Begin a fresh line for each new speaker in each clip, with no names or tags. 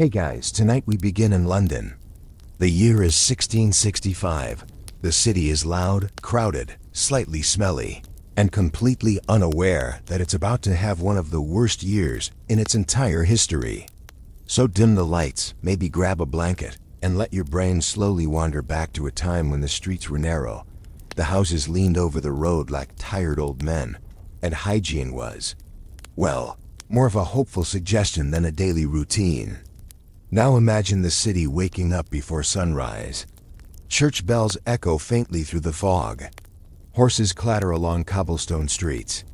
Hey guys, tonight we begin in London. The year is 1665. The city is loud, crowded, slightly smelly, and completely unaware that it's about to have one of the worst years in its entire history. So dim the lights, maybe grab a blanket, and let your brain slowly wander back to a time when the streets were narrow, the houses leaned over the road like tired old men, and hygiene was, well, more of a hopeful suggestion than a daily routine. Now imagine the city waking up before sunrise. Church bells echo faintly through the fog. Horses clatter along cobblestone streets.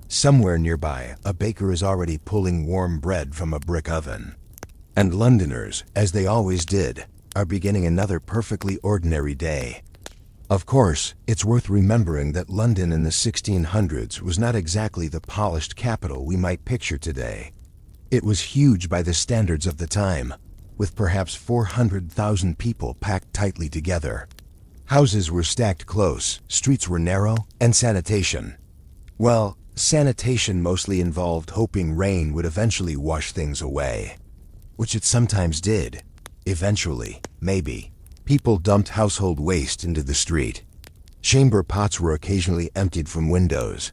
Somewhere nearby, a baker is already pulling warm bread from a brick oven. And Londoners, as they always did, are beginning another perfectly ordinary day. Of course, it's worth remembering that London in the 1600s was not exactly the polished capital we might picture today. It was huge by the standards of the time, with perhaps 400,000 people packed tightly together. Houses were stacked close, streets were narrow, and sanitation. Well, sanitation mostly involved hoping rain would eventually wash things away. Which it sometimes did. Eventually, maybe. People dumped household waste into the street. Chamber pots were occasionally emptied from windows.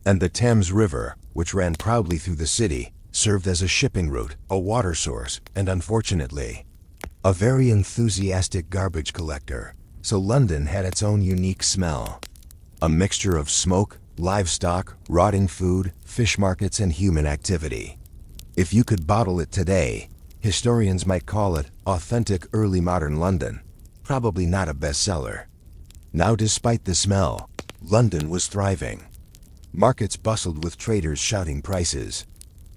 And the Thames River, which ran proudly through the city, served as a shipping route, a water source, and unfortunately, a very enthusiastic garbage collector. So London had its own unique smell. A mixture of smoke, livestock, rotting food, fish markets, and human activity. If you could bottle it today, historians might call it authentic early modern London. Probably not a bestseller. Now, despite the smell, London was thriving. Markets bustled with traders shouting prices.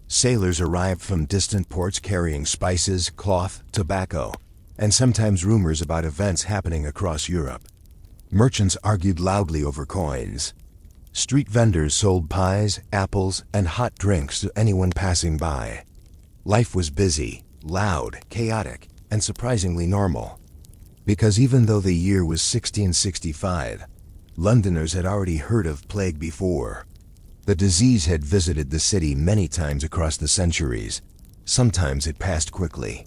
Sailors arrived from distant ports carrying spices, cloth, tobacco, and sometimes rumors about events happening across Europe. Merchants argued loudly over coins. Street vendors sold pies, apples, and hot drinks to anyone passing by. Life was busy, loud, chaotic, and surprisingly normal. Because even though the year was 1665, Londoners had already heard of plague before. The disease had visited the city many times across the centuries. Sometimes it passed quickly.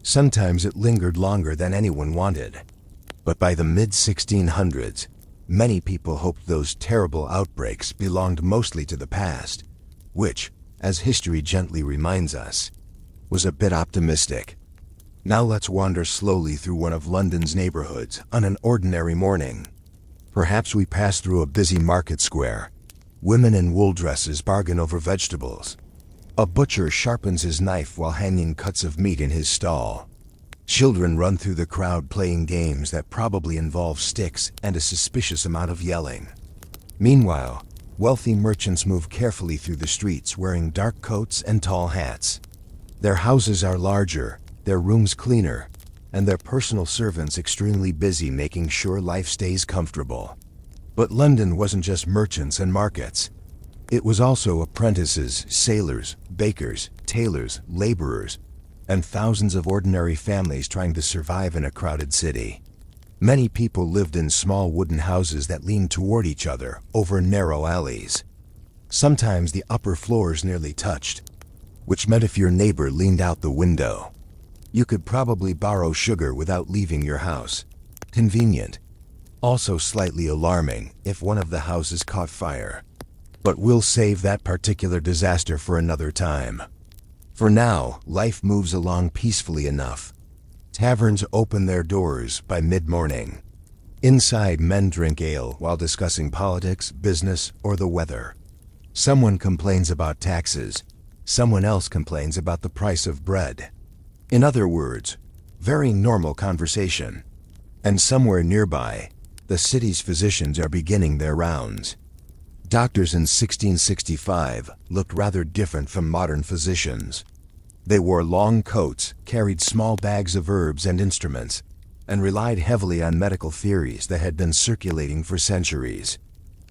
Sometimes it lingered longer than anyone wanted. But by the mid-1600s, many people hoped those terrible outbreaks belonged mostly to the past, which, as history gently reminds us, was a bit optimistic. Now let's wander slowly through one of London's neighborhoods on an ordinary morning. Perhaps we pass through a busy market square. Women in wool dresses bargain over vegetables. A butcher sharpens his knife while hanging cuts of meat in his stall. Children run through the crowd playing games that probably involve sticks and a suspicious amount of yelling. Meanwhile, wealthy merchants move carefully through the streets wearing dark coats and tall hats. Their houses are larger, their rooms cleaner, and their personal servants extremely busy making sure life stays comfortable. But London wasn't just merchants and markets. It was also apprentices, sailors, bakers, tailors, laborers, and thousands of ordinary families trying to survive in a crowded city. Many people lived in small wooden houses that leaned toward each other over narrow alleys. Sometimes the upper floors nearly touched, which meant if your neighbor leaned out the window, you could probably borrow sugar without leaving your house. Convenient. Also slightly alarming if one of the houses caught fire. But we'll save that particular disaster for another time. For now, life moves along peacefully enough. Taverns open their doors by mid-morning. Inside, men drink ale while discussing politics, business, or the weather. Someone complains about taxes. Someone else complains about the price of bread. In other words, very normal conversation. And somewhere nearby, the city's physicians are beginning their rounds. Doctors in 1665 looked rather different from modern physicians. They wore long coats, carried small bags of herbs and instruments, and relied heavily on medical theories that had been circulating for centuries.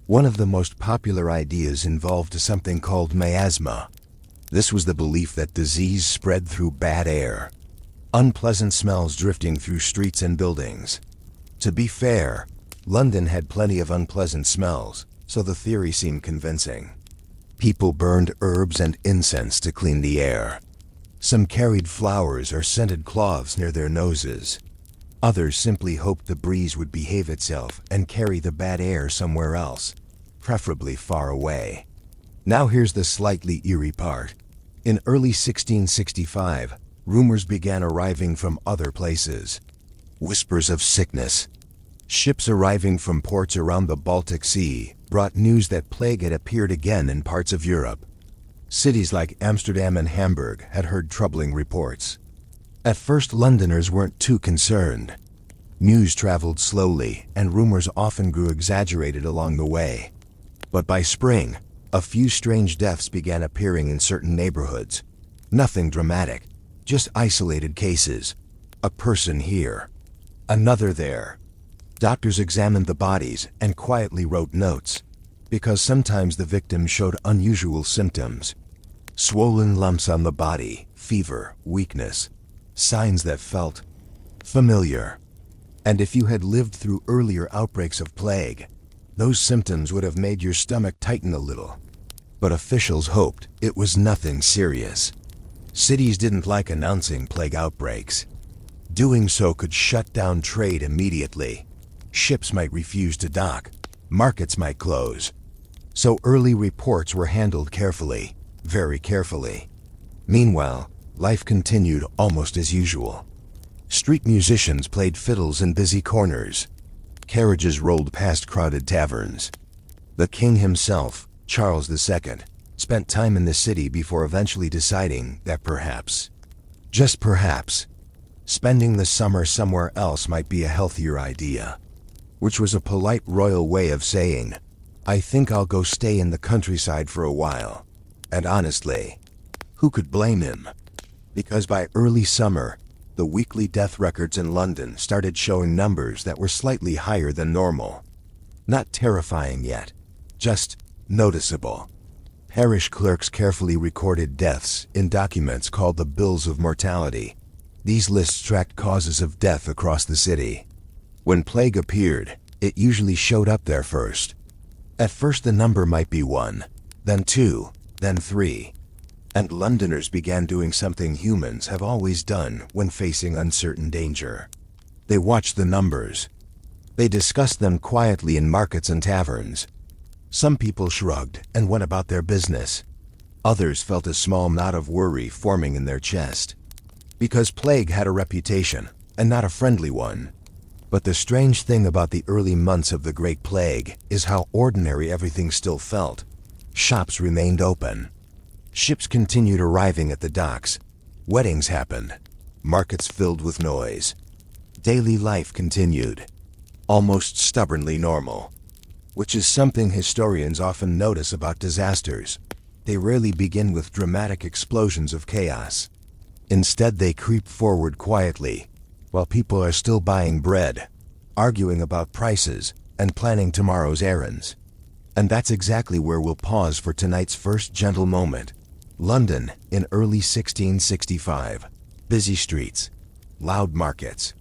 One of the most popular ideas involved something called miasma. This was the belief that disease spread through bad air. Unpleasant smells drifting through streets and buildings. To be fair, London had plenty of unpleasant smells, so the theory seemed convincing. People burned herbs and incense to clean the air. Some carried flowers or scented cloths near their noses. Others simply hoped the breeze would behave itself and carry the bad air somewhere else, preferably far away. Now here's the slightly eerie part. In early 1665, rumors began arriving from other places. Whispers of sickness. Ships arriving from ports around the Baltic Sea brought news that plague had appeared again in parts of Europe. Cities like Amsterdam and Hamburg had heard troubling reports. At first, Londoners weren't too concerned. News traveled slowly, and rumors often grew exaggerated along the way. But by spring, a few strange deaths began appearing in certain neighborhoods. Nothing dramatic, just isolated cases. A person here, another there. Doctors examined the bodies and quietly wrote notes, because sometimes the victims showed unusual symptoms. Swollen lumps on the body, fever, weakness, signs that felt familiar. And if you had lived through earlier outbreaks of plague, those symptoms would have made your stomach tighten a little. But officials hoped it was nothing serious. Cities didn't like announcing plague outbreaks. Doing so could shut down trade immediately. Ships might refuse to dock. Markets might close. So early reports were handled carefully, very carefully. Meanwhile, life continued almost as usual. Street musicians played fiddles in busy corners. Carriages rolled past crowded taverns. The king himself, Charles II, spent time in the city before eventually deciding that perhaps, just perhaps, spending the summer somewhere else might be a healthier idea. Which was a polite royal way of saying, I think I'll go stay in the countryside for a while. And honestly, who could blame him? Because by early summer, the weekly death records in London started showing numbers that were slightly higher than normal. Not terrifying yet, just noticeable. Parish clerks carefully recorded deaths in documents called the Bills of Mortality. These lists tracked causes of death across the city. When plague appeared, it usually showed up there first. At first the number might be 1, then 2, then 3. And Londoners began doing something humans have always done when facing uncertain danger. They watched the numbers. They discussed them quietly in markets and taverns. Some people shrugged and went about their business. Others felt a small knot of worry forming in their chest. Because plague had a reputation, and not a friendly one. But the strange thing about the early months of the Great Plague is how ordinary everything still felt. Shops remained open. Ships continued arriving at the docks. Weddings happened. Markets filled with noise. Daily life continued. Almost stubbornly normal. Which is something historians often notice about disasters. They rarely begin with dramatic explosions of chaos. Instead, they creep forward quietly, while people are still buying bread, arguing about prices, and planning tomorrow's errands. And that's exactly where we'll pause for tonight's first gentle moment. London in early 1665. Busy streets, loud markets,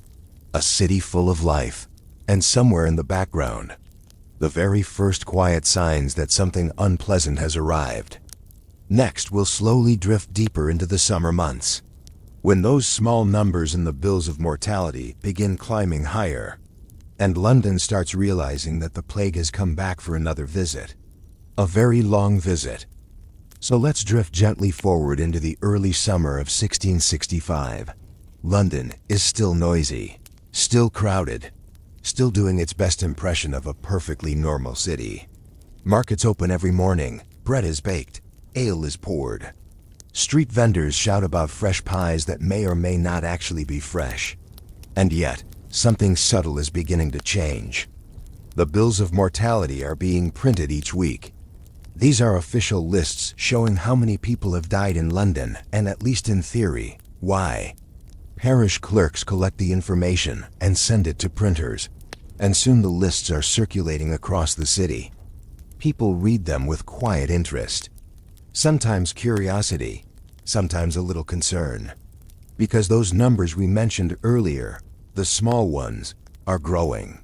a city full of life, and somewhere in the background, the very first quiet signs that something unpleasant has arrived. Next, we'll slowly drift deeper into the summer months, when those small numbers in the bills of mortality begin climbing higher, and London starts realizing that the plague has come back for another visit. A very long visit. So let's drift gently forward into the early summer of 1665. London is still noisy, still crowded, still doing its best impression of a perfectly normal city. Markets open every morning, bread is baked, ale is poured. Street vendors shout about fresh pies that may or may not actually be fresh. And yet, something subtle is beginning to change. The bills of mortality are being printed each week. These are official lists showing how many people have died in London, and at least in theory, why. Parish clerks collect the information and send it to printers, and soon the lists are circulating across the city. People read them with quiet interest. Sometimes curiosity, sometimes a little concern. Because those numbers we mentioned earlier, the small ones, are growing.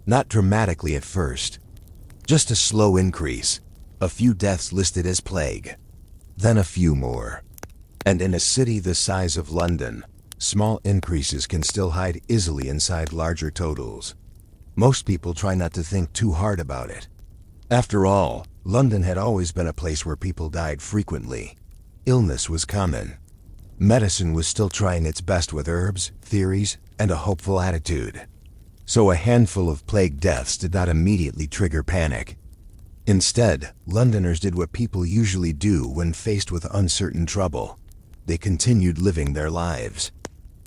Not dramatically at first. Just a slow increase. A few deaths listed as plague. Then a few more. And in a city the size of London, small increases can still hide easily inside larger totals. Most people try not to think too hard about it. After all, London had always been a place where people died frequently. Illness was common. Medicine was still trying its best with herbs, theories, and a hopeful attitude. So a handful of plague deaths did not immediately trigger panic. Instead, Londoners did what people usually do when faced with uncertain trouble. They continued living their lives.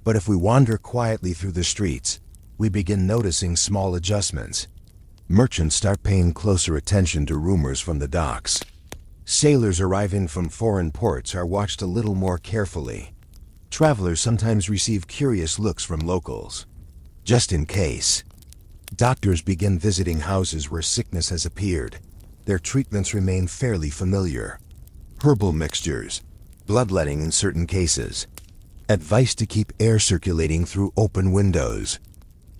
But if we wander quietly through the streets, we begin noticing small adjustments. Merchants start paying closer attention to rumors from the docks. Sailors arriving from foreign ports are watched a little more carefully. Travelers sometimes receive curious looks from locals. Just in case. Doctors begin visiting houses where sickness has appeared. Their treatments remain fairly familiar. Herbal mixtures, bloodletting in certain cases, advice to keep air circulating through open windows.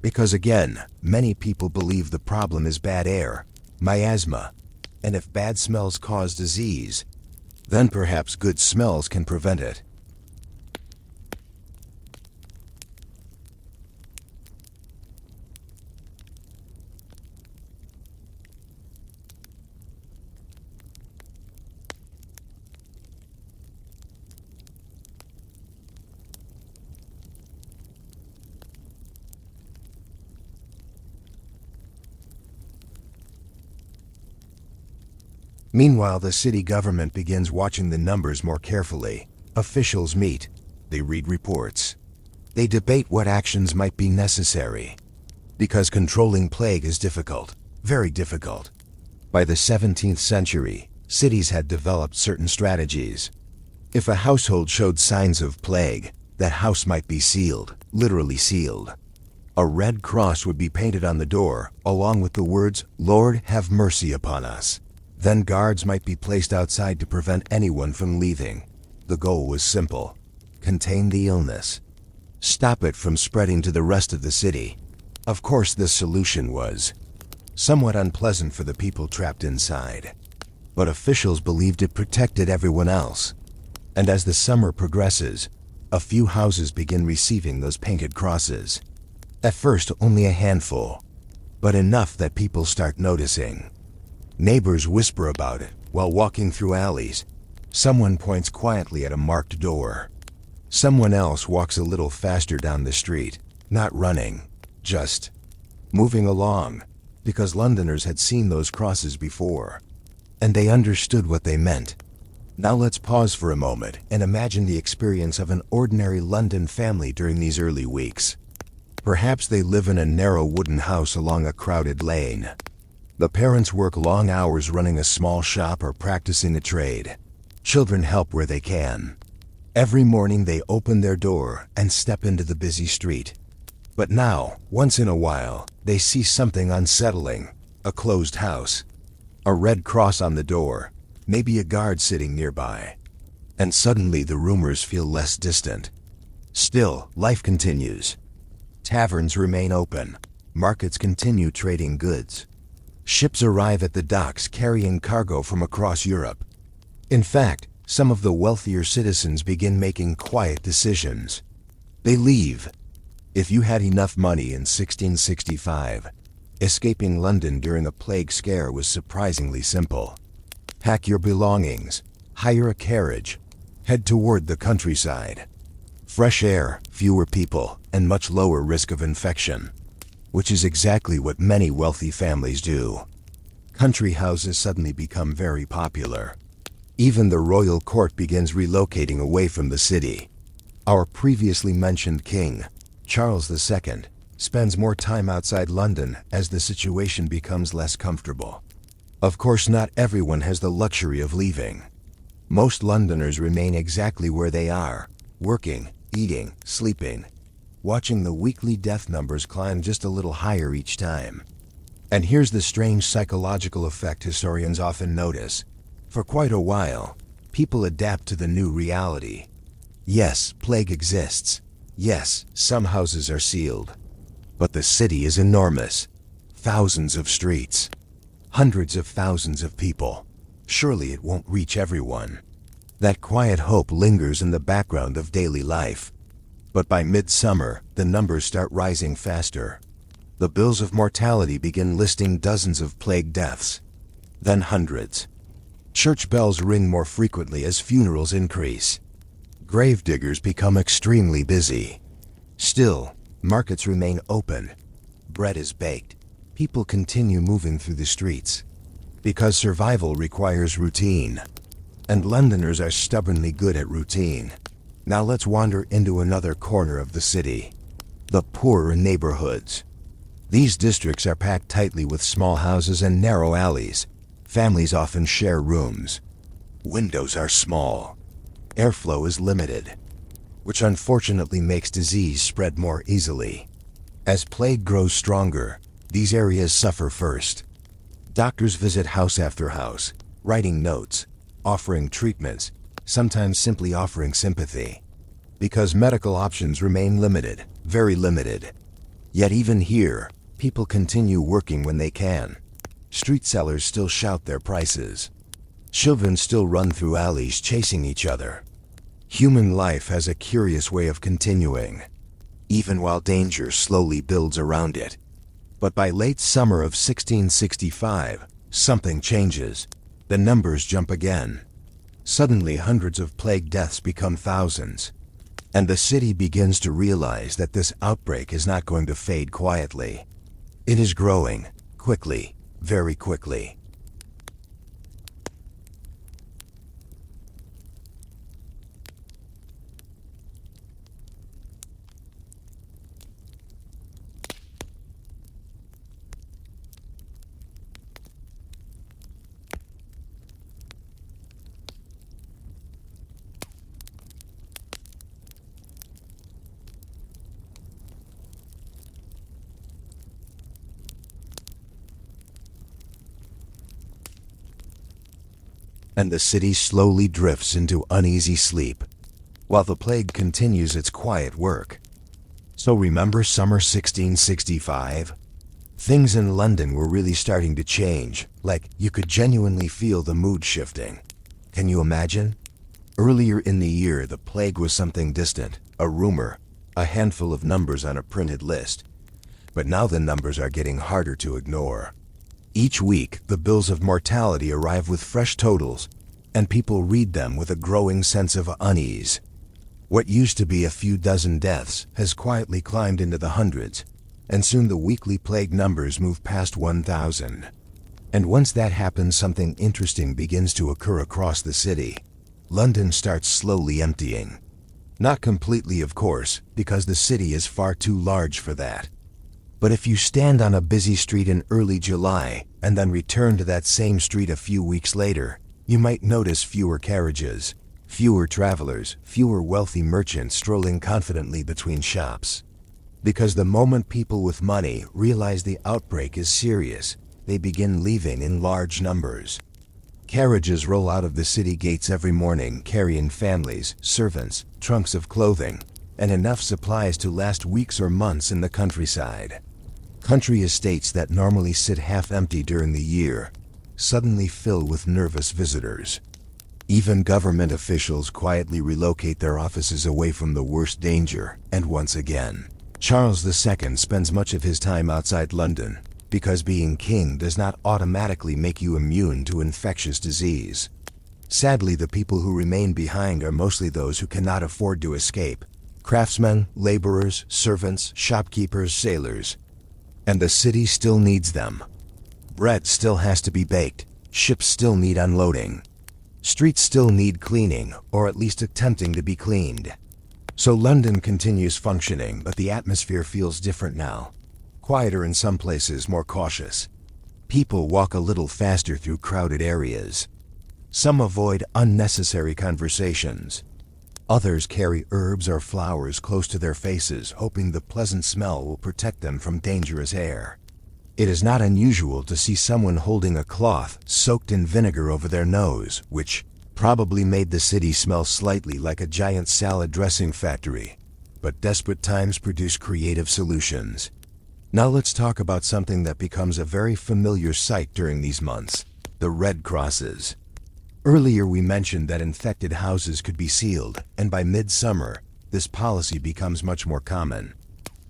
Because again, many people believe the problem is bad air, miasma, and if bad smells cause disease, then perhaps good smells can prevent it. Meanwhile, the city government begins watching the numbers more carefully. Officials meet. They read reports. They debate what actions might be necessary. Because controlling plague is difficult, very difficult. By the 17th century, cities had developed certain strategies. If a household showed signs of plague, that house might be sealed, literally sealed. A red cross would be painted on the door, along with the words, "Lord, have mercy upon us." Then guards might be placed outside to prevent anyone from leaving. The goal was simple: contain the illness. Stop it from spreading to the rest of the city. Of course, this solution was somewhat unpleasant for the people trapped inside. But officials believed it protected everyone else. And as the summer progresses, a few houses begin receiving those painted crosses. At first, only a handful, but enough that people start noticing. Neighbors whisper about it while walking through alleys. Someone points quietly at a marked door. Someone else walks a little faster down the street, not running, just moving along, because Londoners had seen those crosses before, and they understood what they meant. Now let's pause for a moment and imagine the experience of an ordinary London family during these early weeks. Perhaps they live in a narrow wooden house along a crowded lane. The parents work long hours running a small shop or practicing a trade. Children help where they can. Every morning they open their door and step into the busy street. But now, once in a while, they see something unsettling: a closed house, a red cross on the door, maybe a guard sitting nearby. And suddenly the rumors feel less distant. Still, life continues. Taverns remain open. Markets continue trading goods. Ships arrive at the docks carrying cargo from across Europe. In fact, some of the wealthier citizens begin making quiet decisions. They leave. If you had enough money in 1665, escaping London during a plague scare was surprisingly simple. Pack your belongings, hire a carriage, head toward the countryside. Fresh air, fewer people, and much lower risk of infection. Which is exactly what many wealthy families do. Country houses suddenly become very popular. Even the royal court begins relocating away from the city. Our previously mentioned king, Charles II, spends more time outside London as the situation becomes less comfortable. Of course, not everyone has the luxury of leaving. Most Londoners remain exactly where they are, working, eating, sleeping, watching the weekly death numbers climb just a little higher each time. And here's the strange psychological effect historians often notice. For quite a while, people adapt to the new reality. Yes, plague exists. Yes, some houses are sealed. But the city is enormous. Thousands of streets. Hundreds of thousands of people. Surely it won't reach everyone. That quiet hope lingers in the background of daily life. But by midsummer, the numbers start rising faster. The bills of mortality begin listing dozens of plague deaths, then hundreds. Church bells ring more frequently as funerals increase. Gravediggers become extremely busy. Still, markets remain open. Bread is baked. People continue moving through the streets. Because survival requires routine. And Londoners are stubbornly good at routine. Now let's wander into another corner of the city. The poorer neighborhoods. These districts are packed tightly with small houses and narrow alleys. Families often share rooms. Windows are small. Airflow is limited, which unfortunately makes disease spread more easily. As plague grows stronger, these areas suffer first. Doctors visit house after house, writing notes, offering treatments, sometimes simply offering sympathy. Because medical options remain limited, very limited. Yet even here, people continue working when they can. Street sellers still shout their prices. Children still run through alleys chasing each other. Human life has a curious way of continuing, even while danger slowly builds around it. But by late summer of 1665, something changes. The numbers jump again. Suddenly hundreds of plague deaths become thousands. And the city begins to realize that this outbreak is not going to fade quietly. It is growing, quickly, very quickly. And the city slowly drifts into uneasy sleep, while the plague continues its quiet work. So remember summer 1665? Things in London were really starting to change, like you could genuinely feel the mood shifting. Can you imagine? Earlier in the year, the plague was something distant, a rumor, a handful of numbers on a printed list. But now the numbers are getting harder to ignore. Each week, the bills of mortality arrive with fresh totals, and people read them with a growing sense of unease. What used to be a few dozen deaths has quietly climbed into the hundreds, and soon the weekly plague numbers move past 1,000. And once that happens, something interesting begins to occur across the city. London starts slowly emptying. Not completely, of course, because the city is far too large for that. But if you stand on a busy street in early July and then return to that same street a few weeks later, you might notice fewer carriages, fewer travelers, fewer wealthy merchants strolling confidently between shops. Because the moment people with money realize the outbreak is serious, they begin leaving in large numbers. Carriages roll out of the city gates every morning carrying families, servants, trunks of clothing, and enough supplies to last weeks or months in the countryside. Country estates that normally sit half empty during the year suddenly fill with nervous visitors. Even government officials quietly relocate their offices away from the worst danger, and once again, Charles II spends much of his time outside London, because being king does not automatically make you immune to infectious disease. Sadly, the people who remain behind are mostly those who cannot afford to escape: craftsmen, laborers, servants, shopkeepers, sailors. And the city still needs them. Bread still has to be baked, ships still need unloading. Streets still need cleaning, or at least attempting to be cleaned. So London continues functioning, but the atmosphere feels different now. Quieter in some places, more cautious. People walk a little faster through crowded areas. Some avoid unnecessary conversations. Others carry herbs or flowers close to their faces, hoping the pleasant smell will protect them from dangerous air. It is not unusual to see someone holding a cloth soaked in vinegar over their nose, which probably made the city smell slightly like a giant salad dressing factory. But desperate times produce creative solutions. Now let's talk about something that becomes a very familiar sight during these months: the Red Crosses. Earlier we mentioned that infected houses could be sealed, and by midsummer, this policy becomes much more common.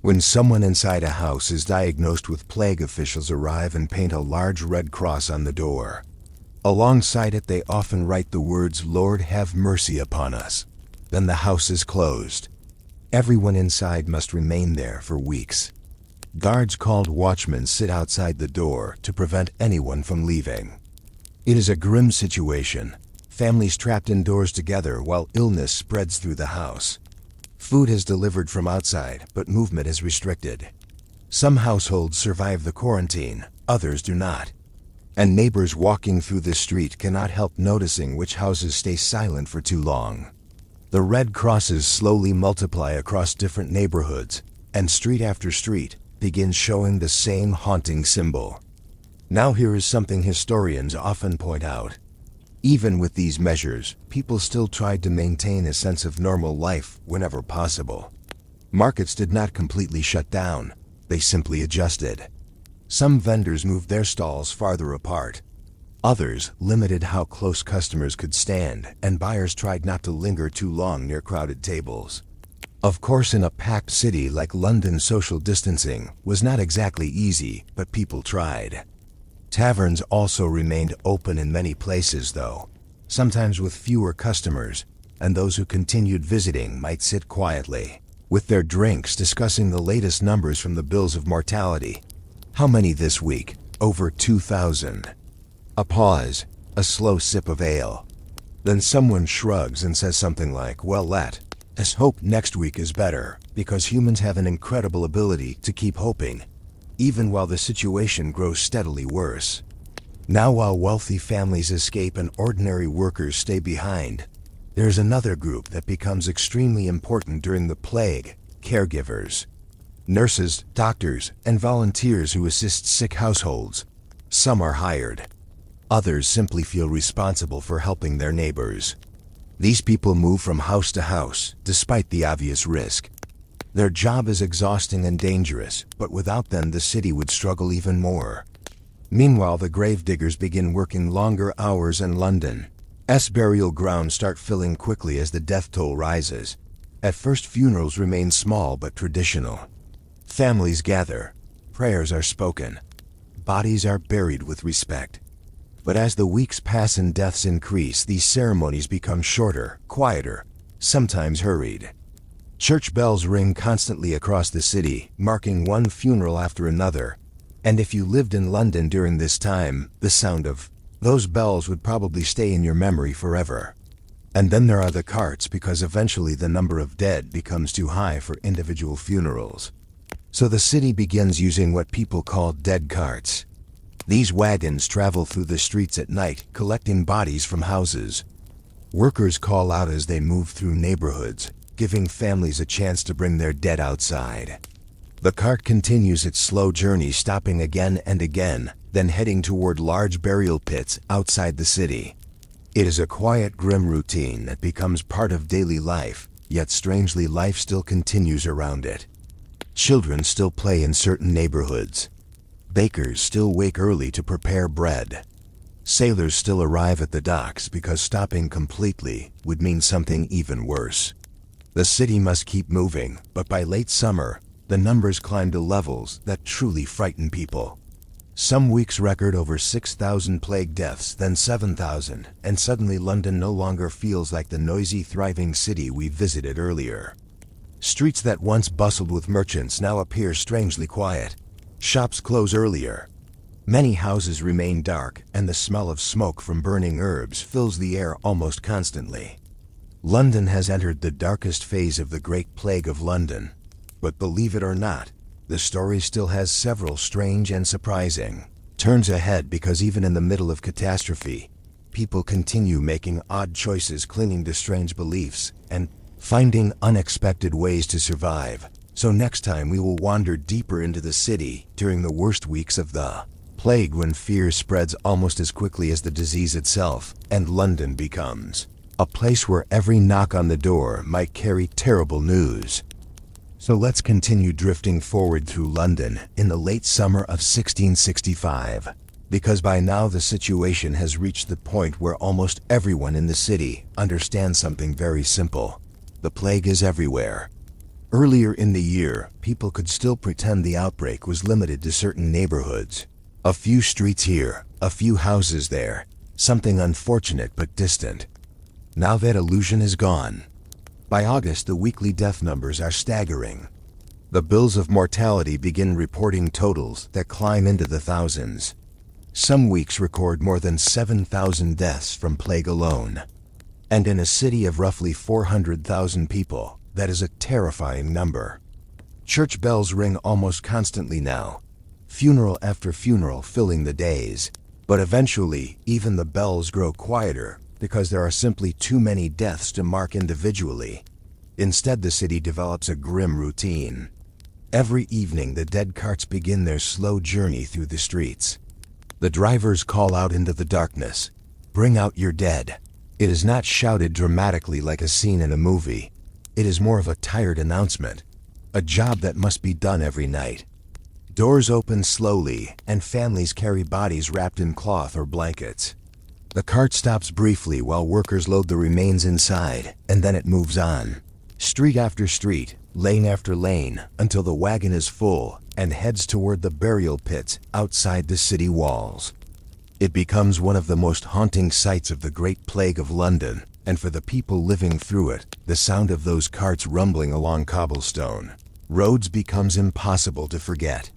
When someone inside a house is diagnosed with plague, officials arrive and paint a large red cross on the door. Alongside it, they often write the words, "Lord, have mercy upon us." Then the house is closed. Everyone inside must remain there for weeks. Guards called Watchmen sit outside the door to prevent anyone from leaving. It is a grim situation. Families trapped indoors together while illness spreads through the house. Food is delivered from outside, but movement is restricted. Some households survive the quarantine, others do not. And neighbors walking through the street cannot help noticing which houses stay silent for too long. The red crosses slowly multiply across different neighborhoods, and street after street begins showing the same haunting symbol. Now here is something historians often point out. Even with these measures, people still tried to maintain a sense of normal life whenever possible. Markets did not completely shut down, they simply adjusted. Some vendors moved their stalls farther apart. Others limited how close customers could stand, and buyers tried not to linger too long near crowded tables. Of course, in a packed city like London, social distancing was not exactly easy, but people tried. Taverns also remained open in many places though, sometimes with fewer customers, and those who continued visiting might sit quietly, with their drinks, discussing the latest numbers from the bills of mortality. How many this week? Over 2,000. A pause, a slow sip of ale. Then someone shrugs and says something like, "Well, let's hope next week is better," because humans have an incredible ability to keep hoping, even while the situation grows steadily worse. Now, while wealthy families escape and ordinary workers stay behind, there's another group that becomes extremely important during the plague: caregivers. Nurses, doctors, and volunteers who assist sick households. Some are hired. Others simply feel responsible for helping their neighbors. These people move from house to house, despite the obvious risk. Their job is exhausting and dangerous, but without them the city would struggle even more. Meanwhile, the gravediggers begin working longer hours in London's burial grounds start filling quickly as the death toll rises. At first, funerals remain small but traditional. Families gather, prayers are spoken, bodies are buried with respect. But as the weeks pass and deaths increase, these ceremonies become shorter, quieter, sometimes hurried. Church bells ring constantly across the city, marking one funeral after another. And if you lived in London during this time, the sound of those bells would probably stay in your memory forever. And then there are the carts, because eventually the number of dead becomes too high for individual funerals. So the city begins using what people call dead carts. These wagons travel through the streets at night, collecting bodies from houses. Workers call out as they move through neighborhoods, giving families a chance to bring their dead outside. The cart continues its slow journey, stopping again and again, then heading toward large burial pits outside the city. It is a quiet, grim routine that becomes part of daily life, yet strangely life still continues around it. Children still play in certain neighborhoods. Bakers still wake early to prepare bread. Sailors still arrive at the docks because stopping completely would mean something even worse. The city must keep moving, but by late summer, the numbers climb to levels that truly frighten people. Some weeks record over 6,000 plague deaths, then 7,000, and suddenly London no longer feels like the noisy, thriving city we visited earlier. Streets that once bustled with merchants now appear strangely quiet. Shops close earlier. Many houses remain dark, and the smell of smoke from burning herbs fills the air almost constantly. London has entered the darkest phase of the Great Plague of London. But believe it or not, the story still has several strange and surprising turns ahead, because even in the middle of catastrophe, people continue making odd choices, clinging to strange beliefs, and finding unexpected ways to survive. So next time we will wander deeper into the city during the worst weeks of the plague, when fear spreads almost as quickly as the disease itself, and London becomes a place where every knock on the door might carry terrible news. So let's continue drifting forward through London in the late summer of 1665. Because by now the situation has reached the point where almost everyone in the city understands something very simple. The plague is everywhere. Earlier in the year, people could still pretend the outbreak was limited to certain neighborhoods. A few streets here, a few houses there, something unfortunate but distant. Now that illusion is gone. By August, the weekly death numbers are staggering. The bills of mortality begin reporting totals that climb into the thousands. Some weeks record more than 7,000 deaths from plague alone. And in a city of roughly 400,000 people, that is a terrifying number. Church bells ring almost constantly now, funeral after funeral filling the days. But eventually, even the bells grow quieter because there are simply too many deaths to mark individually. Instead, the city develops a grim routine. Every evening, the dead carts begin their slow journey through the streets. The drivers call out into the darkness, "Bring out your dead." It is not shouted dramatically like a scene in a movie. It is more of a tired announcement, a job that must be done every night. Doors open slowly, and families carry bodies wrapped in cloth or blankets. The cart stops briefly while workers load the remains inside, and then it moves on. Street after street, lane after lane, until the wagon is full and heads toward the burial pits outside the city walls. It becomes one of the most haunting sights of the Great Plague of London, and for the people living through it, the sound of those carts rumbling along cobblestone roads becomes impossible to forget.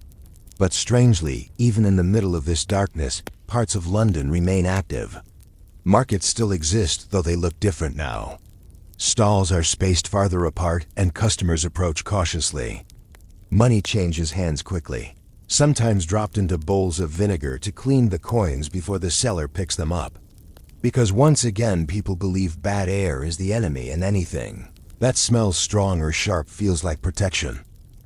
But strangely, even in the middle of this darkness, parts of London remain active. Markets still exist, though they look different now. Stalls are spaced farther apart, and customers approach cautiously. Money changes hands quickly, sometimes dropped into bowls of vinegar to clean the coins before the seller picks them up. Because once again, people believe bad air is the enemy, and anything that smells strong or sharp feels like protection.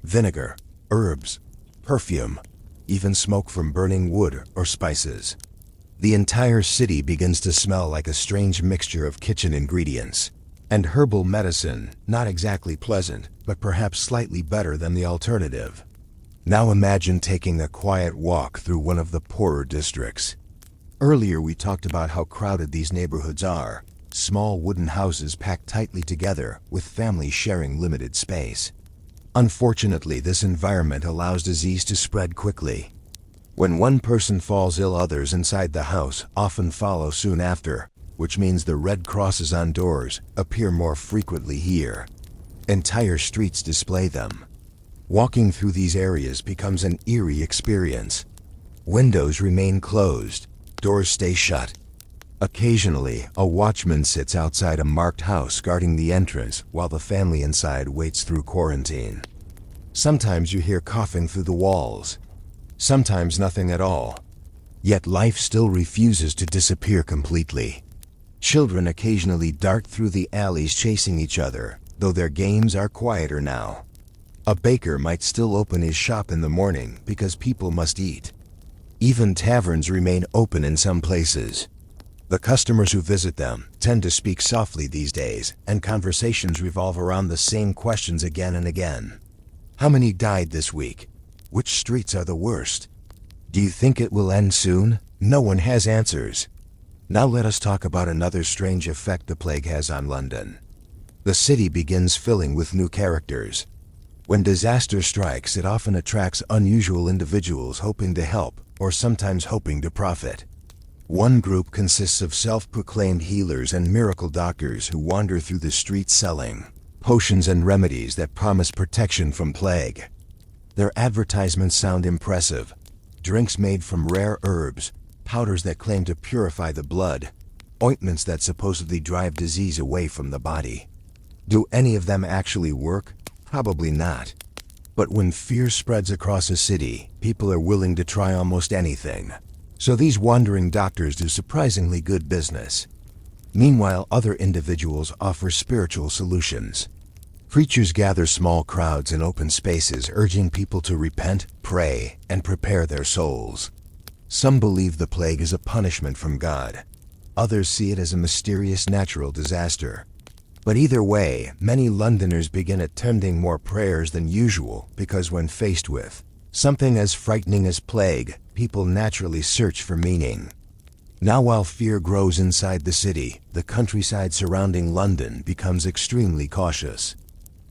Vinegar, herbs, perfume, even smoke from burning wood or spices. The entire city begins to smell like a strange mixture of kitchen ingredients and herbal medicine, not exactly pleasant, but perhaps slightly better than the alternative. Now imagine taking a quiet walk through one of the poorer districts. Earlier we talked about how crowded these neighborhoods are, small wooden houses packed tightly together with families sharing limited space. Unfortunately, this environment allows disease to spread quickly. When one person falls ill, others inside the house often follow soon after, which means the red crosses on doors appear more frequently here. Entire streets display them. Walking through these areas becomes an eerie experience. Windows remain closed, doors stay shut. Occasionally, a watchman sits outside a marked house guarding the entrance while the family inside waits through quarantine. Sometimes you hear coughing through the walls, sometimes nothing at all. Yet life still refuses to disappear completely. Children occasionally dart through the alleys chasing each other, though their games are quieter now. A baker might still open his shop in the morning because people must eat. Even taverns remain open in some places. The customers who visit them tend to speak softly these days, and conversations revolve around the same questions again and again. How many died this week? Which streets are the worst? Do you think it will end soon? No one has answers. Now let us talk about another strange effect the plague has on London. The city begins filling with new characters. When disaster strikes, it often attracts unusual individuals hoping to help, or sometimes hoping to profit. One group consists of self-proclaimed healers and miracle doctors who wander through the streets selling potions and remedies that promise protection from plague. Their advertisements sound impressive. Drinks made from rare herbs, powders that claim to purify the blood, ointments that supposedly drive disease away from the body. Do any of them actually work? Probably not. But when fear spreads across a city, people are willing to try almost anything. So these wandering doctors do surprisingly good business. Meanwhile, other individuals offer spiritual solutions. Preachers gather small crowds in open spaces, urging people to repent, pray, and prepare their souls. Some believe the plague is a punishment from God. Others see it as a mysterious natural disaster. But either way, many Londoners begin attending more prayers than usual because when faced with something as frightening as plague, people naturally search for meaning. Now while fear grows inside the city, the countryside surrounding London becomes extremely cautious.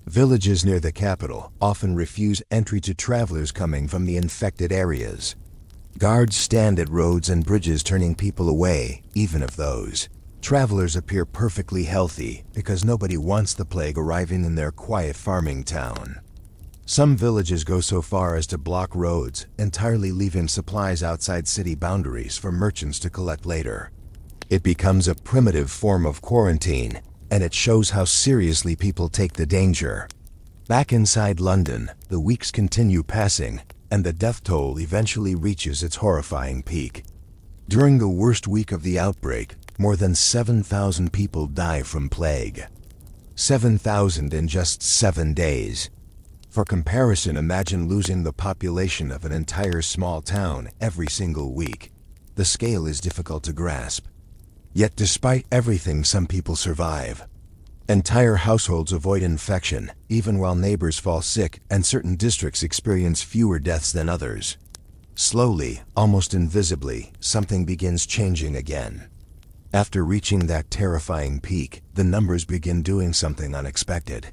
Villages near the capital often refuse entry to travelers coming from the infected areas. Guards stand at roads and bridges turning people away, even if those travelers appear perfectly healthy, because nobody wants the plague arriving in their quiet farming town. Some villages go so far as to block roads, entirely leaving supplies outside city boundaries for merchants to collect later. It becomes a primitive form of quarantine, and it shows how seriously people take the danger. Back inside London, the weeks continue passing, and the death toll eventually reaches its horrifying peak. During the worst week of the outbreak, more than 7,000 people die from plague. 7,000 in just 7 days. For comparison, imagine losing the population of an entire small town every single week. The scale is difficult to grasp. Yet despite everything, some people survive. Entire households avoid infection, even while neighbors fall sick, and certain districts experience fewer deaths than others. Slowly, almost invisibly, something begins changing again. After reaching that terrifying peak, the numbers begin doing something unexpected.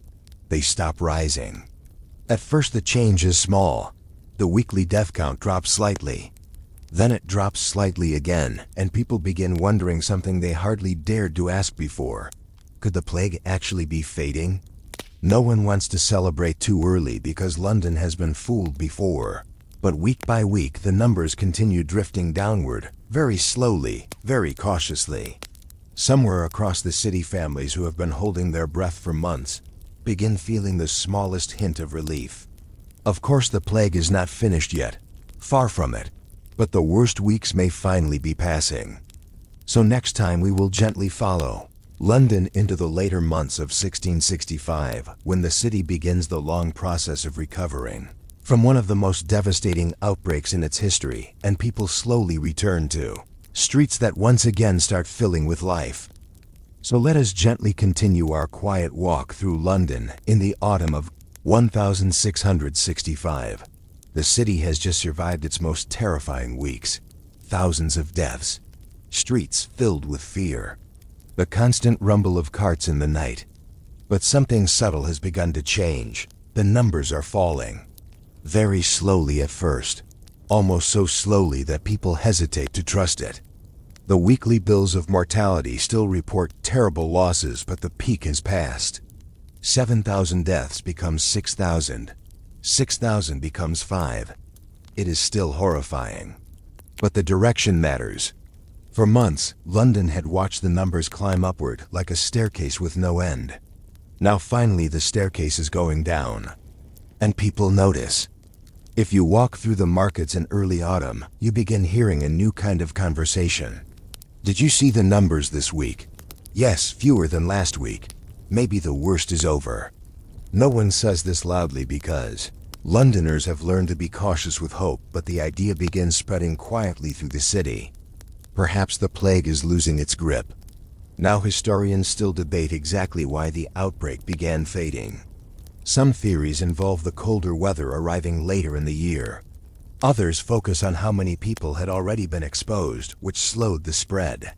They stop rising. At first the change is small. The weekly death count drops slightly. Then it drops slightly again, and people begin wondering something they hardly dared to ask before. Could the plague actually be fading? No one wants to celebrate too early because London has been fooled before. But week by week the numbers continue drifting downward, very slowly, very cautiously. Somewhere across the city, families who have been holding their breath for months begin feeling the smallest hint of relief. Of course, the plague is not finished yet. Far from it. But the worst weeks may finally be passing. So next time we will gently follow London into the later months of 1665, when the city begins the long process of recovering from one of the most devastating outbreaks in its history, and people slowly return to streets that once again start filling with life. So let us gently continue our quiet walk through London in the autumn of 1665. The city has just survived its most terrifying weeks. Thousands of deaths. Streets filled with fear. The constant rumble of carts in the night. But something subtle has begun to change. The numbers are falling. Very slowly at first. Almost so slowly that people hesitate to trust it. The weekly bills of mortality still report terrible losses, but the peak has passed. 7,000 deaths becomes 6,000. 6,000 becomes 5. It is still horrifying. But the direction matters. For months, London had watched the numbers climb upward like a staircase with no end. Now finally the staircase is going down. And people notice. If you walk through the markets in early autumn, you begin hearing a new kind of conversation. Did you see the numbers this week? Yes, fewer than last week. Maybe the worst is over. No one says this loudly because Londoners have learned to be cautious with hope, but the idea begins spreading quietly through the city. Perhaps the plague is losing its grip. Now historians still debate exactly why the outbreak began fading. Some theories involve the colder weather arriving later in the year. Others focus on how many people had already been exposed, which slowed the spread.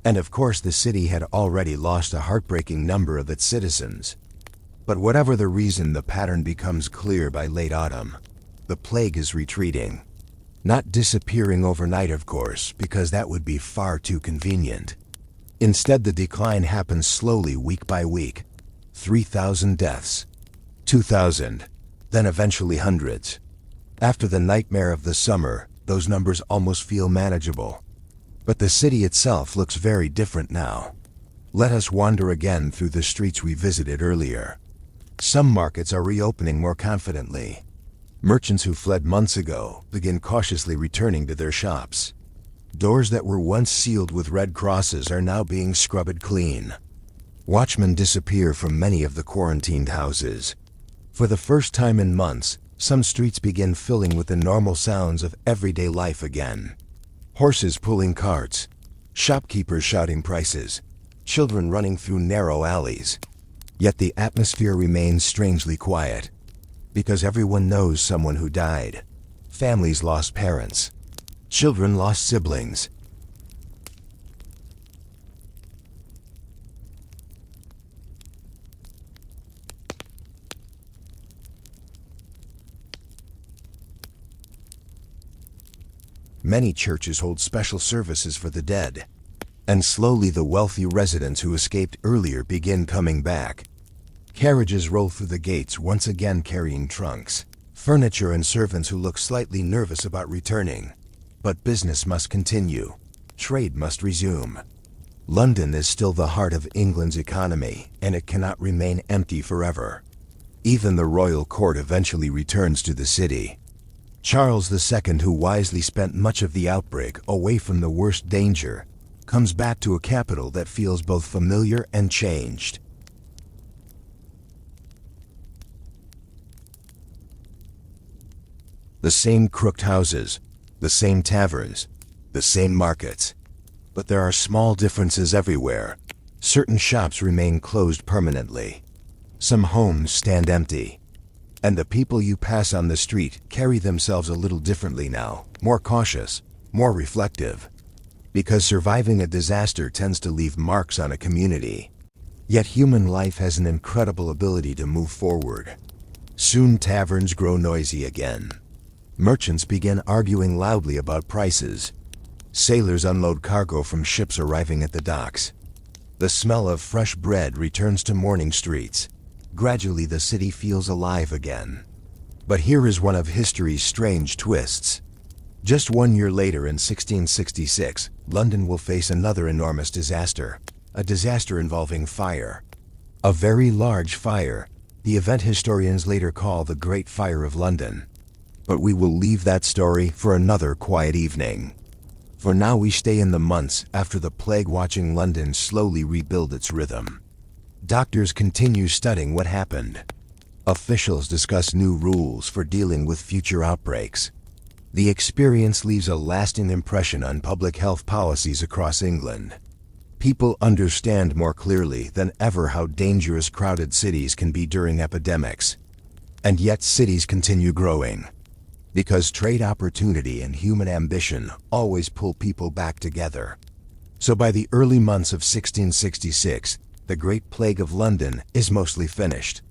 And of course the city had already lost a heartbreaking number of its citizens. But whatever the reason, the pattern becomes clear by late autumn. The plague is retreating. Not disappearing overnight, of course, because that would be far too convenient. Instead, the decline happens slowly week by week. 3,000 deaths. 2,000. Then eventually hundreds. After the nightmare of the summer, those numbers almost feel manageable. But the city itself looks very different now. Let us wander again through the streets we visited earlier. Some markets are reopening more confidently. Merchants who fled months ago begin cautiously returning to their shops. Doors that were once sealed with red crosses are now being scrubbed clean. Watchmen disappear from many of the quarantined houses. For the first time in months, some streets begin filling with the normal sounds of everyday life again. Horses pulling carts, shopkeepers shouting prices, children running through narrow alleys. Yet the atmosphere remains strangely quiet. Because everyone knows someone who died. Families lost parents. Children lost siblings. Many churches hold special services for the dead. And slowly the wealthy residents who escaped earlier begin coming back. Carriages roll through the gates once again carrying trunks, furniture and servants who look slightly nervous about returning. But business must continue. Trade must resume. London is still the heart of England's economy, and it cannot remain empty forever. Even the royal court eventually returns to the city. Charles II, who wisely spent much of the outbreak away from the worst danger, comes back to a capital that feels both familiar and changed. The same crooked houses, the same taverns, the same markets. But there are small differences everywhere. Certain shops remain closed permanently. Some homes stand empty. And the people you pass on the street carry themselves a little differently now, more cautious, more reflective. Because surviving a disaster tends to leave marks on a community. Yet human life has an incredible ability to move forward. Soon taverns grow noisy again. Merchants begin arguing loudly about prices. Sailors unload cargo from ships arriving at the docks. The smell of fresh bread returns to morning streets. Gradually the city feels alive again. But here is one of history's strange twists. Just 1 year later in 1666, London will face another enormous disaster. A disaster involving fire. A very large fire, the event historians later call the Great Fire of London. But we will leave that story for another quiet evening. For now we stay in the months after the plague, watching London slowly rebuild its rhythm. Doctors continue studying what happened. Officials discuss new rules for dealing with future outbreaks. The experience leaves a lasting impression on public health policies across England. People understand more clearly than ever how dangerous crowded cities can be during epidemics. And yet cities continue growing. Because trade opportunity and human ambition always pull people back together. So by the early months of 1666, the Great Plague of London is mostly finished.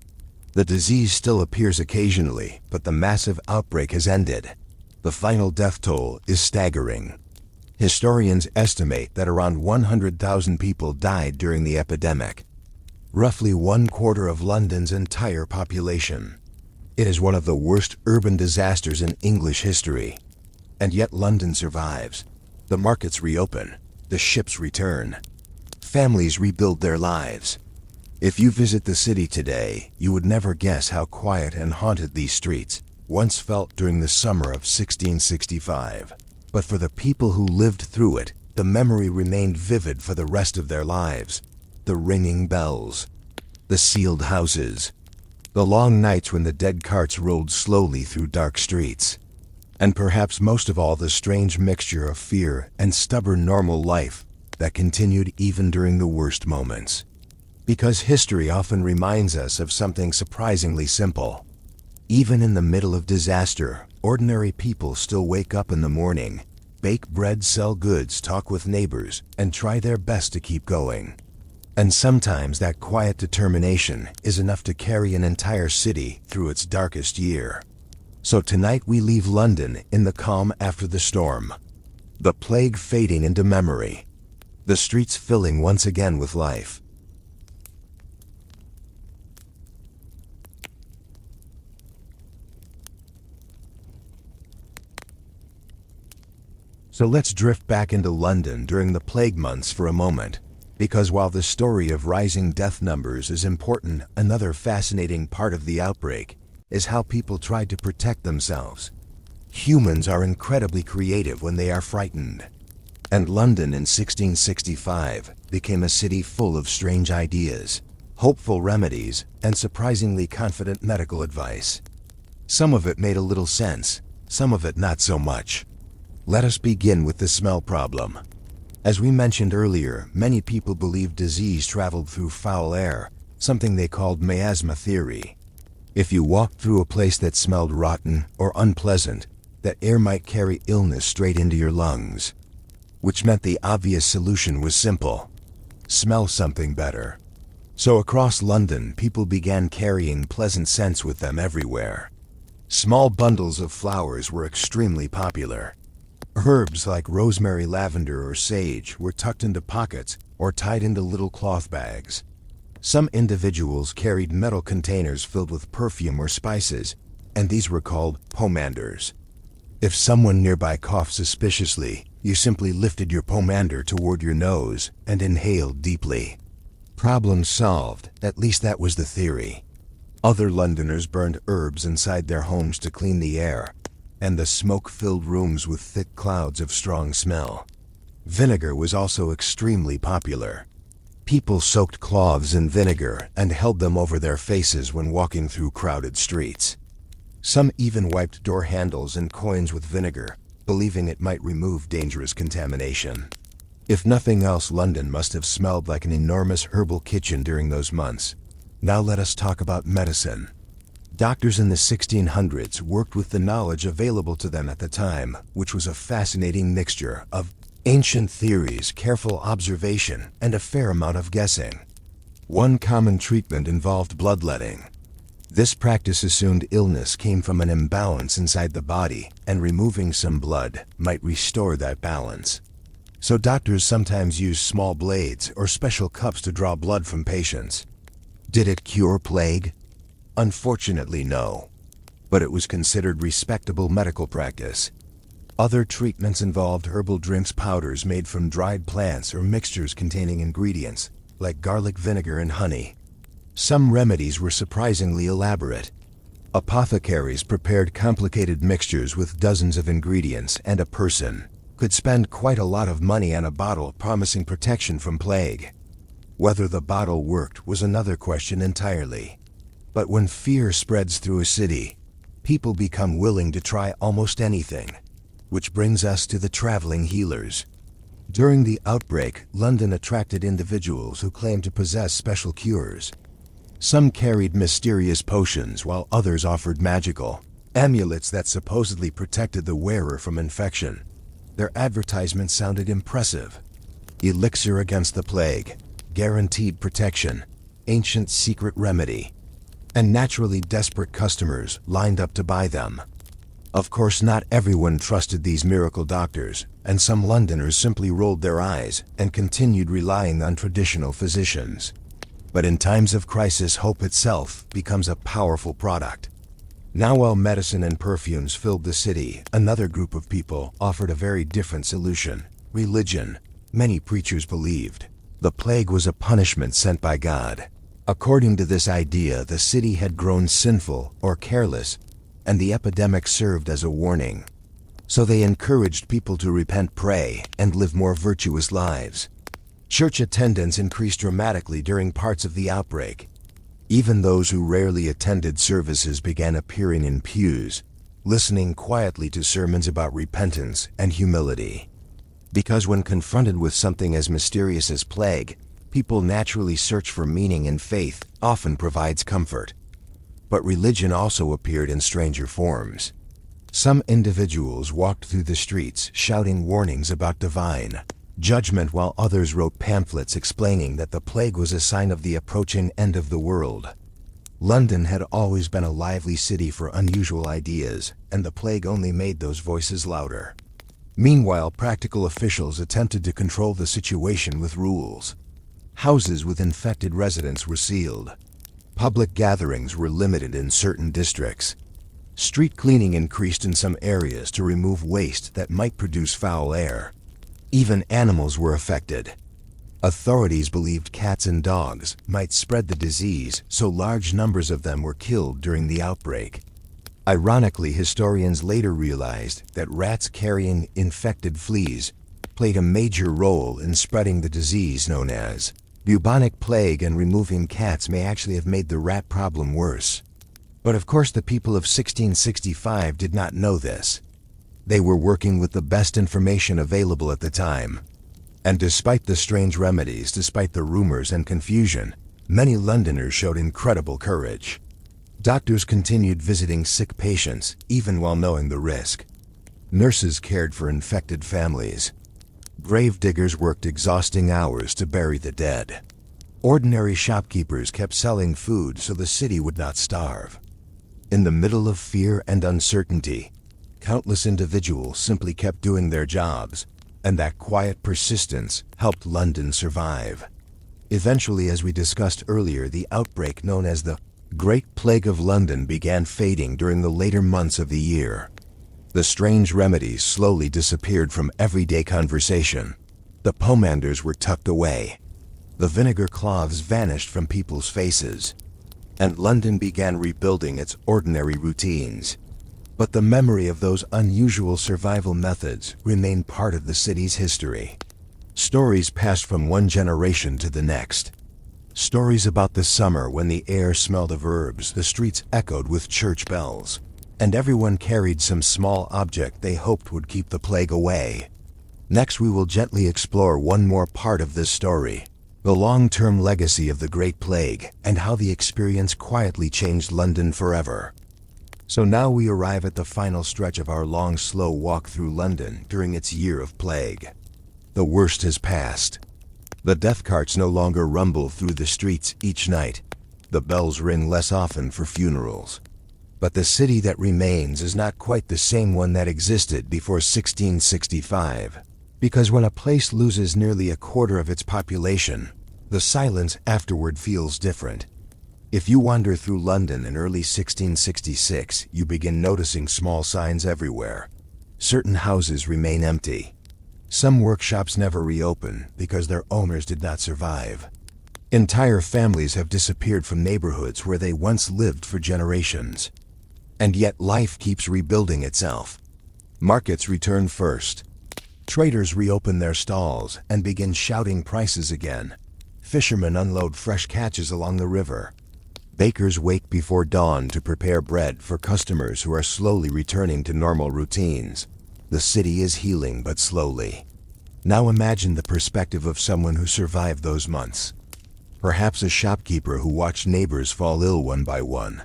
The disease still appears occasionally, but the massive outbreak has ended. The final death toll is staggering. Historians estimate that around 100,000 people died during the epidemic. Roughly 1/4 of London's entire population. It is one of the worst urban disasters in English history. And yet London survives. The markets reopen. The ships return. Families rebuild their lives. If you visit the city today, you would never guess how quiet and haunted these streets once felt during the summer of 1665. But for the people who lived through it, the memory remained vivid for the rest of their lives. The ringing bells, the sealed houses, the long nights when the dead carts rolled slowly through dark streets. And perhaps most of all, the strange mixture of fear and stubborn normal life that continued even during the worst moments. Because history often reminds us of something surprisingly simple. Even in the middle of disaster, ordinary people still wake up in the morning, bake bread, sell goods, talk with neighbors, and try their best to keep going. And sometimes that quiet determination is enough to carry an entire city through its darkest year. So tonight we leave London in the calm after the storm. The plague fading into memory. The streets filling once again with life. So let's drift back into London during the plague months for a moment. Because while the story of rising death numbers is important, another fascinating part of the outbreak is how people tried to protect themselves. Humans are incredibly creative when they are frightened. And London in 1665 became a city full of strange ideas, hopeful remedies, and surprisingly confident medical advice. Some of it made a little sense, some of it not so much. Let us begin with the smell problem. As we mentioned earlier, many people believed disease traveled through foul air, something they called miasma theory. If you walked through a place that smelled rotten or unpleasant, that air might carry illness straight into your lungs, which meant the obvious solution was simple: smell something better. So across London, people began carrying pleasant scents with them everywhere. Small bundles of flowers were extremely popular. Herbs like rosemary, lavender, or sage were tucked into pockets or tied into little cloth bags. Some individuals carried metal containers filled with perfume or spices, and these were called pomanders. If someone nearby coughed suspiciously, you simply lifted your pomander toward your nose and inhaled deeply. Problem solved, at least that was the theory. Other Londoners burned herbs inside their homes to clean the air, and the smoke filled rooms with thick clouds of strong smell. Vinegar was also extremely popular. People soaked cloths in vinegar and held them over their faces when walking through crowded streets. Some even wiped door handles and coins with vinegar, believing it might remove dangerous contamination. If nothing else, London must have smelled like an enormous herbal kitchen during those months. Now let us talk about medicine. Doctors in the 1600s worked with the knowledge available to them at the time, which was a fascinating mixture of ancient theories, careful observation, and a fair amount of guessing. One common treatment involved bloodletting. This practice assumed illness came from an imbalance inside the body, and removing some blood might restore that balance. So doctors sometimes used small blades or special cups to draw blood from patients. Did it cure plague? Unfortunately, no. But it was considered respectable medical practice. Other treatments involved herbal drinks, powders made from dried plants, or mixtures containing ingredients like garlic, vinegar, and honey. Some remedies were surprisingly elaborate. Apothecaries prepared complicated mixtures with dozens of ingredients, and a person could spend quite a lot of money on a bottle promising protection from plague. Whether the bottle worked was another question entirely. But when fear spreads through a city, people become willing to try almost anything. Which brings us to the traveling healers. During the outbreak, London attracted individuals who claimed to possess special cures. Some carried mysterious potions, while others offered magical amulets that supposedly protected the wearer from infection. Their advertisements sounded impressive. Elixir against the plague, guaranteed protection, ancient secret remedy, and naturally desperate customers lined up to buy them. Of course, not everyone trusted these miracle doctors, and some Londoners simply rolled their eyes and continued relying on traditional physicians. But in times of crisis, hope itself becomes a powerful product. Now, while medicine and perfumes filled the city, another group of people offered a very different solution: religion. Many preachers believed the plague was a punishment sent by God. According to this idea, the city had grown sinful or careless, and the epidemic served as a warning. So they encouraged people to repent, pray, and live more virtuous lives. Church attendance increased dramatically during parts of the outbreak. Even those who rarely attended services began appearing in pews, listening quietly to sermons about repentance and humility. Because when confronted with something as mysterious as plague, people naturally search for meaning, and faith often provides comfort. But religion also appeared in stranger forms. Some individuals walked through the streets shouting warnings about divine judgment, while others wrote pamphlets explaining that the plague was a sign of the approaching end of the world. London had always been a lively city for unusual ideas, and the plague only made those voices louder. Meanwhile, practical officials attempted to control the situation with rules. Houses with infected residents were sealed. Public gatherings were limited in certain districts. Street cleaning increased in some areas to remove waste that might produce foul air. Even animals were affected. Authorities believed cats and dogs might spread the disease, so large numbers of them were killed during the outbreak. Ironically, historians later realized that rats carrying infected fleas played a major role in spreading the disease known as bubonic plague, and removing cats may actually have made the rat problem worse. But of course, the people of 1665 did not know this. They were working with the best information available at the time. And despite the strange remedies, despite the rumors and confusion, many Londoners showed incredible courage. Doctors continued visiting sick patients, even while knowing the risk. Nurses cared for infected families. Grave diggers worked exhausting hours to bury the dead. Ordinary shopkeepers kept selling food so the city would not starve. In the middle of fear and uncertainty, countless individuals simply kept doing their jobs, and that quiet persistence helped London survive. Eventually, as we discussed earlier, the outbreak known as the Great Plague of London began fading during the later months of the year. The strange remedies slowly disappeared from everyday conversation. The pomanders were tucked away. The vinegar cloths vanished from people's faces. And London began rebuilding its ordinary routines. But the memory of those unusual survival methods remained part of the city's history. Stories passed from one generation to the next. Stories about the summer when the air smelled of herbs, the streets echoed with church bells, and everyone carried some small object they hoped would keep the plague away. Next, we will gently explore one more part of this story, the long-term legacy of the Great Plague and how the experience quietly changed London forever. So now we arrive at the final stretch of our long, slow walk through London during its year of plague. The worst has passed. The death carts no longer rumble through the streets each night. The bells ring less often for funerals. But the city that remains is not quite the same one that existed before 1665. Because when a place loses nearly a quarter of its population, the silence afterward feels different. If you wander through London in early 1666, you begin noticing small signs everywhere. Certain houses remain empty. Some workshops never reopen because their owners did not survive. Entire families have disappeared from neighborhoods where they once lived for generations. And yet life keeps rebuilding itself. Markets return first. Traders reopen their stalls and begin shouting prices again. Fishermen unload fresh catches along the river. Bakers wake before dawn to prepare bread for customers who are slowly returning to normal routines. The city is healing, but slowly. Now imagine the perspective of someone who survived those months. Perhaps a shopkeeper who watched neighbors fall ill one by one.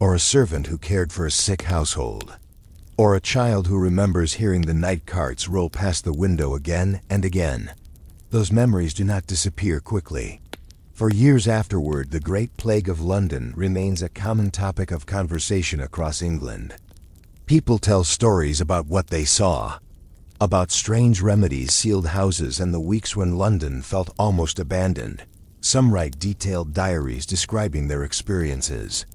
Or a servant who cared for a sick household. Or a child who remembers hearing the night carts roll past the window again and again. Those memories do not disappear quickly. For years afterward, the Great Plague of London remains a common topic of conversation across England. People tell stories about what they saw, about strange remedies, sealed houses, and the weeks when London felt almost abandoned. Some write detailed diaries describing their experiences.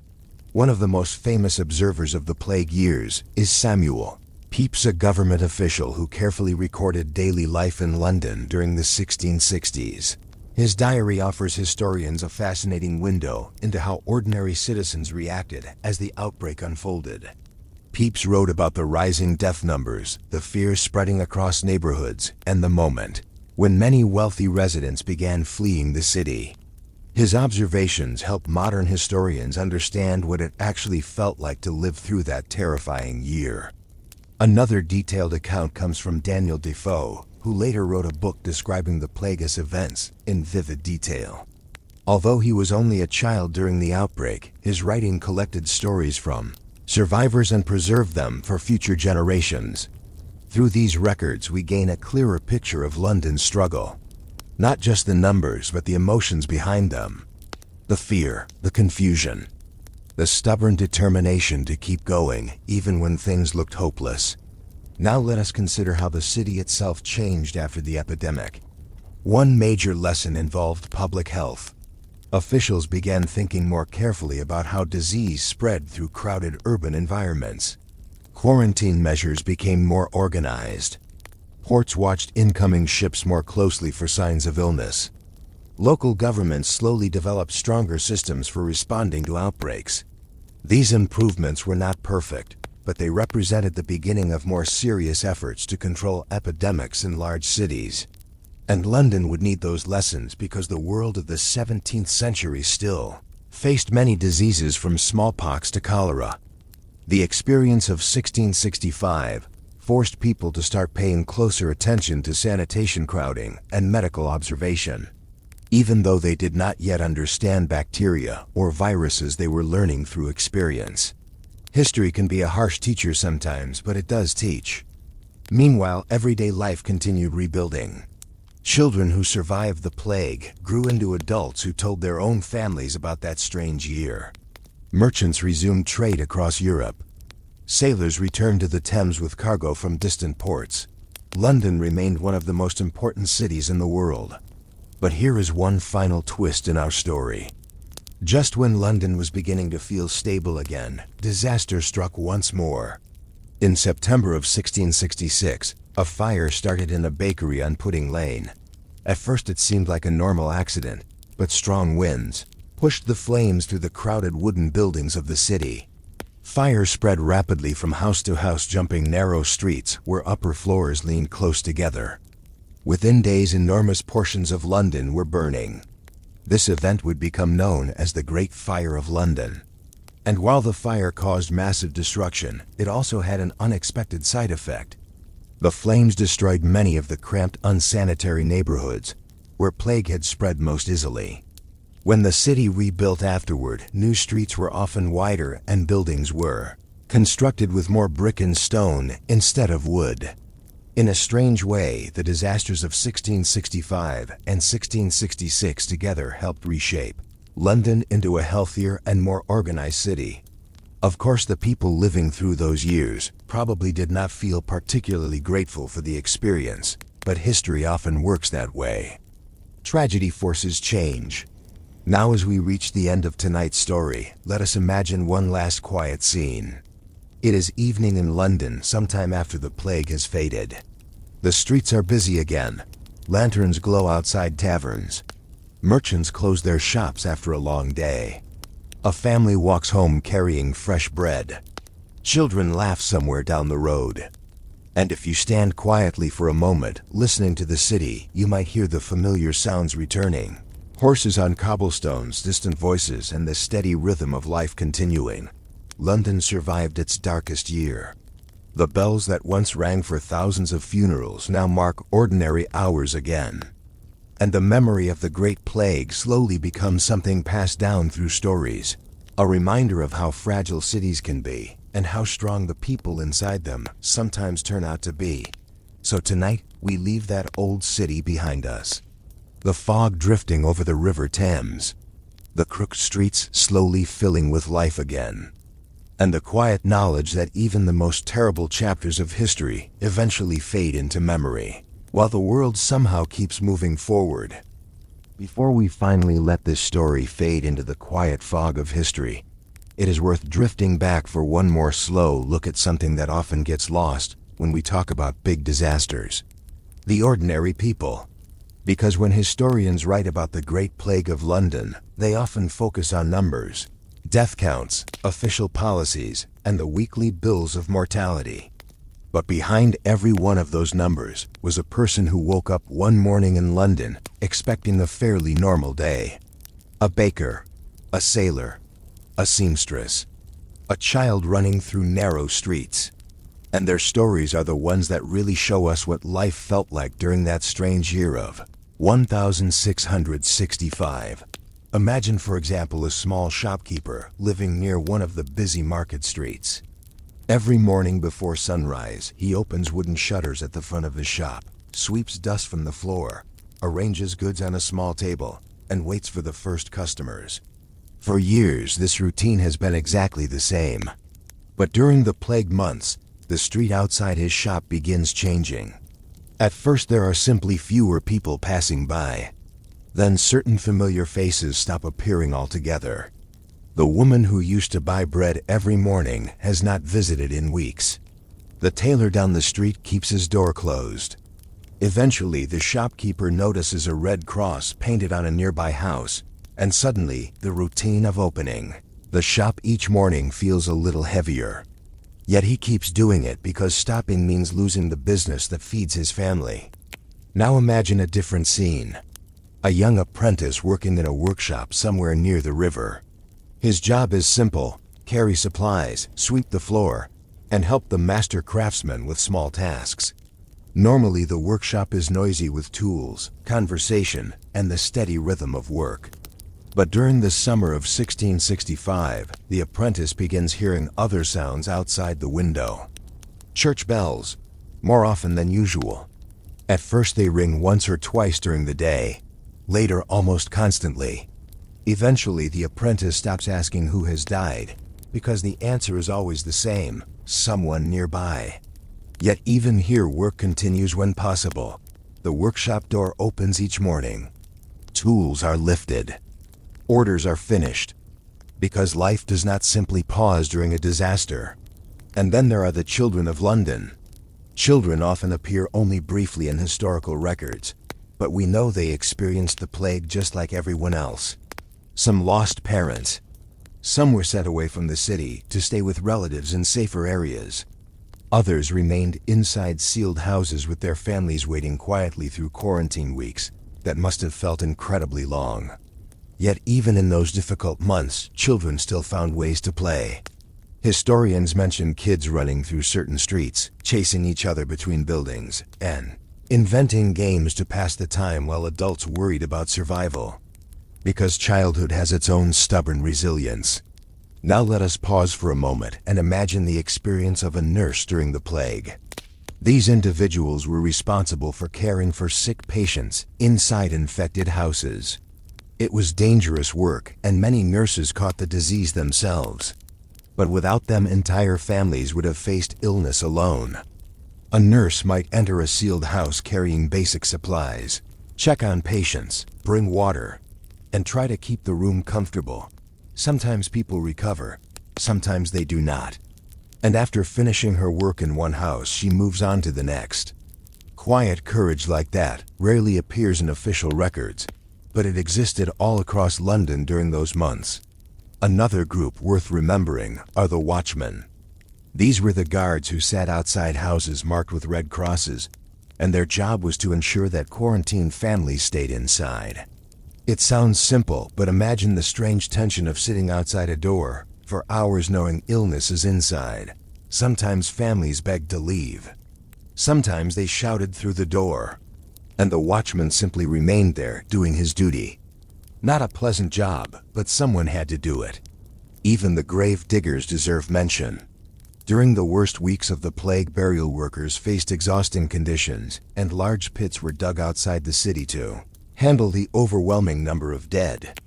One of the most famous observers of the plague years is Samuel Pepys, a government official who carefully recorded daily life in London during the 1660s. His diary offers historians a fascinating window into how ordinary citizens reacted as the outbreak unfolded. Pepys wrote about the rising death numbers, the fear spreading across neighborhoods, and the moment when many wealthy residents began fleeing the city. His observations help modern historians understand what it actually felt like to live through that terrifying year. Another detailed account comes from Daniel Defoe, who later wrote a book describing the plague's events in vivid detail. Although he was only a child during the outbreak, his writing collected stories from survivors and preserved them for future generations. Through these records, we gain a clearer picture of London's struggle. Not just the numbers, but the emotions behind them. The fear, the confusion, the stubborn determination to keep going, even when things looked hopeless. Now let us consider how the city itself changed after the epidemic. One major lesson involved public health. Officials began thinking more carefully about how disease spread through crowded urban environments. Quarantine measures became more organized. Ports watched incoming ships more closely for signs of illness. Local governments slowly developed stronger systems for responding to outbreaks. These improvements were not perfect, but they represented the beginning of more serious efforts to control epidemics in large cities. And London would need those lessons because the world of the 17th century still faced many diseases from smallpox to cholera. The experience of 1665 forced people to start paying closer attention to sanitation, crowding, and medical observation. Even though they did not yet understand bacteria or viruses, they were learning through experience. History can be a harsh teacher sometimes, but it does teach. Meanwhile, everyday life continued rebuilding. Children who survived the plague grew into adults who told their own families about that strange year. Merchants resumed trade across Europe. Sailors returned to the Thames with cargo from distant ports. London remained one of the most important cities in the world. But here is one final twist in our story. Just when London was beginning to feel stable again, disaster struck once more. In September of 1666, a fire started in a bakery on Pudding Lane. At first it seemed like a normal accident, but strong winds pushed the flames through the crowded wooden buildings of the city. Fire spread rapidly from house to house, jumping narrow streets where upper floors leaned close together. Within days, enormous portions of London were burning. This event would become known as the Great Fire of London. And while the fire caused massive destruction, it also had an unexpected side effect. The flames destroyed many of the cramped, unsanitary neighborhoods where plague had spread most easily. When the city rebuilt afterward, new streets were often wider and buildings were constructed with more brick and stone instead of wood. In a strange way, the disasters of 1665 and 1666 together helped reshape London into a healthier and more organized city. Of course, the people living through those years probably did not feel particularly grateful for the experience, but history often works that way. Tragedy forces change. Now, as we reach the end of tonight's story, let us imagine one last quiet scene. It is evening in London, sometime after the plague has faded. The streets are busy again. Lanterns glow outside taverns. Merchants close their shops after a long day. A family walks home carrying fresh bread. Children laugh somewhere down the road. And if you stand quietly for a moment, listening to the city, you might hear the familiar sounds returning. Horses on cobblestones, distant voices, and the steady rhythm of life continuing. London survived its darkest year. The bells that once rang for thousands of funerals now mark ordinary hours again. And the memory of the Great Plague slowly becomes something passed down through stories, a reminder of how fragile cities can be, and how strong the people inside them sometimes turn out to be. So tonight, we leave that old city behind us. The fog drifting over the River Thames, the crooked streets slowly filling with life again, and the quiet knowledge that even the most terrible chapters of history eventually fade into memory, while the world somehow keeps moving forward. Before we finally let this story fade into the quiet fog of history, it is worth drifting back for one more slow look at something that often gets lost when we talk about big disasters: the ordinary people. Because when historians write about the Great Plague of London, they often focus on numbers, death counts, official policies, and the weekly bills of mortality. But behind every one of those numbers was a person who woke up one morning in London expecting a fairly normal day. A baker, a sailor, a seamstress, a child running through narrow streets. And their stories are the ones that really show us what life felt like during that strange year of 1665. Imagine, for example, a small shopkeeper living near one of the busy market streets. Every morning before sunrise, he opens wooden shutters at the front of his shop, sweeps dust from the floor, arranges goods on a small table, and waits for the first customers. For years, this routine has been exactly the same. But during the plague months, the street outside his shop begins changing. At first, there are simply fewer people passing by. Then certain familiar faces stop appearing altogether. The woman who used to buy bread every morning has not visited in weeks. The tailor down the street keeps his door closed. Eventually, the shopkeeper notices a red cross painted on a nearby house, and suddenly, the routine of opening the shop each morning feels a little heavier. Yet he keeps doing it because stopping means losing the business that feeds his family. Now imagine a different scene. A young apprentice working in a workshop somewhere near the river. His job is simple: carry supplies, sweep the floor, and help the master craftsman with small tasks. Normally, the workshop is noisy with tools, conversation, and the steady rhythm of work. But during the summer of 1665, the apprentice begins hearing other sounds outside the window. Church bells, more often than usual. At first they ring once or twice during the day, later almost constantly. Eventually the apprentice stops asking who has died, because the answer is always the same: someone nearby. Yet even here work continues when possible. The workshop door opens each morning. Tools are lifted. Orders are finished. Because life does not simply pause during a disaster. And then there are the children of London. Children often appear only briefly in historical records, but we know they experienced the plague just like everyone else. Some lost parents. Some were sent away from the city to stay with relatives in safer areas. Others remained inside sealed houses with their families waiting quietly through quarantine weeks that must have felt incredibly long. Yet even in those difficult months, children still found ways to play. Historians mention kids running through certain streets, chasing each other between buildings, and inventing games to pass the time while adults worried about survival. Because childhood has its own stubborn resilience. Now let us pause for a moment and imagine the experience of a nurse during the plague. These individuals were responsible for caring for sick patients inside infected houses. It was dangerous work, and many nurses caught the disease themselves. But without them, entire families would have faced illness alone. A nurse might enter a sealed house carrying basic supplies, check on patients, bring water, and try to keep the room comfortable. Sometimes people recover, sometimes they do not. And after finishing her work in one house, she moves on to the next. Quiet courage like that rarely appears in official records, but it existed all across London during those months. Another group worth remembering are the Watchmen. These were the guards who sat outside houses marked with red crosses, and their job was to ensure that quarantined families stayed inside. It sounds simple, but imagine the strange tension of sitting outside a door for hours knowing illness is inside. Sometimes families begged to leave. Sometimes they shouted through the door. And the watchman simply remained there, doing his duty. Not a pleasant job, but someone had to do it. Even the grave diggers deserve mention. During the worst weeks of the plague, burial workers faced exhausting conditions, and large pits were dug outside the city to handle the overwhelming number of dead.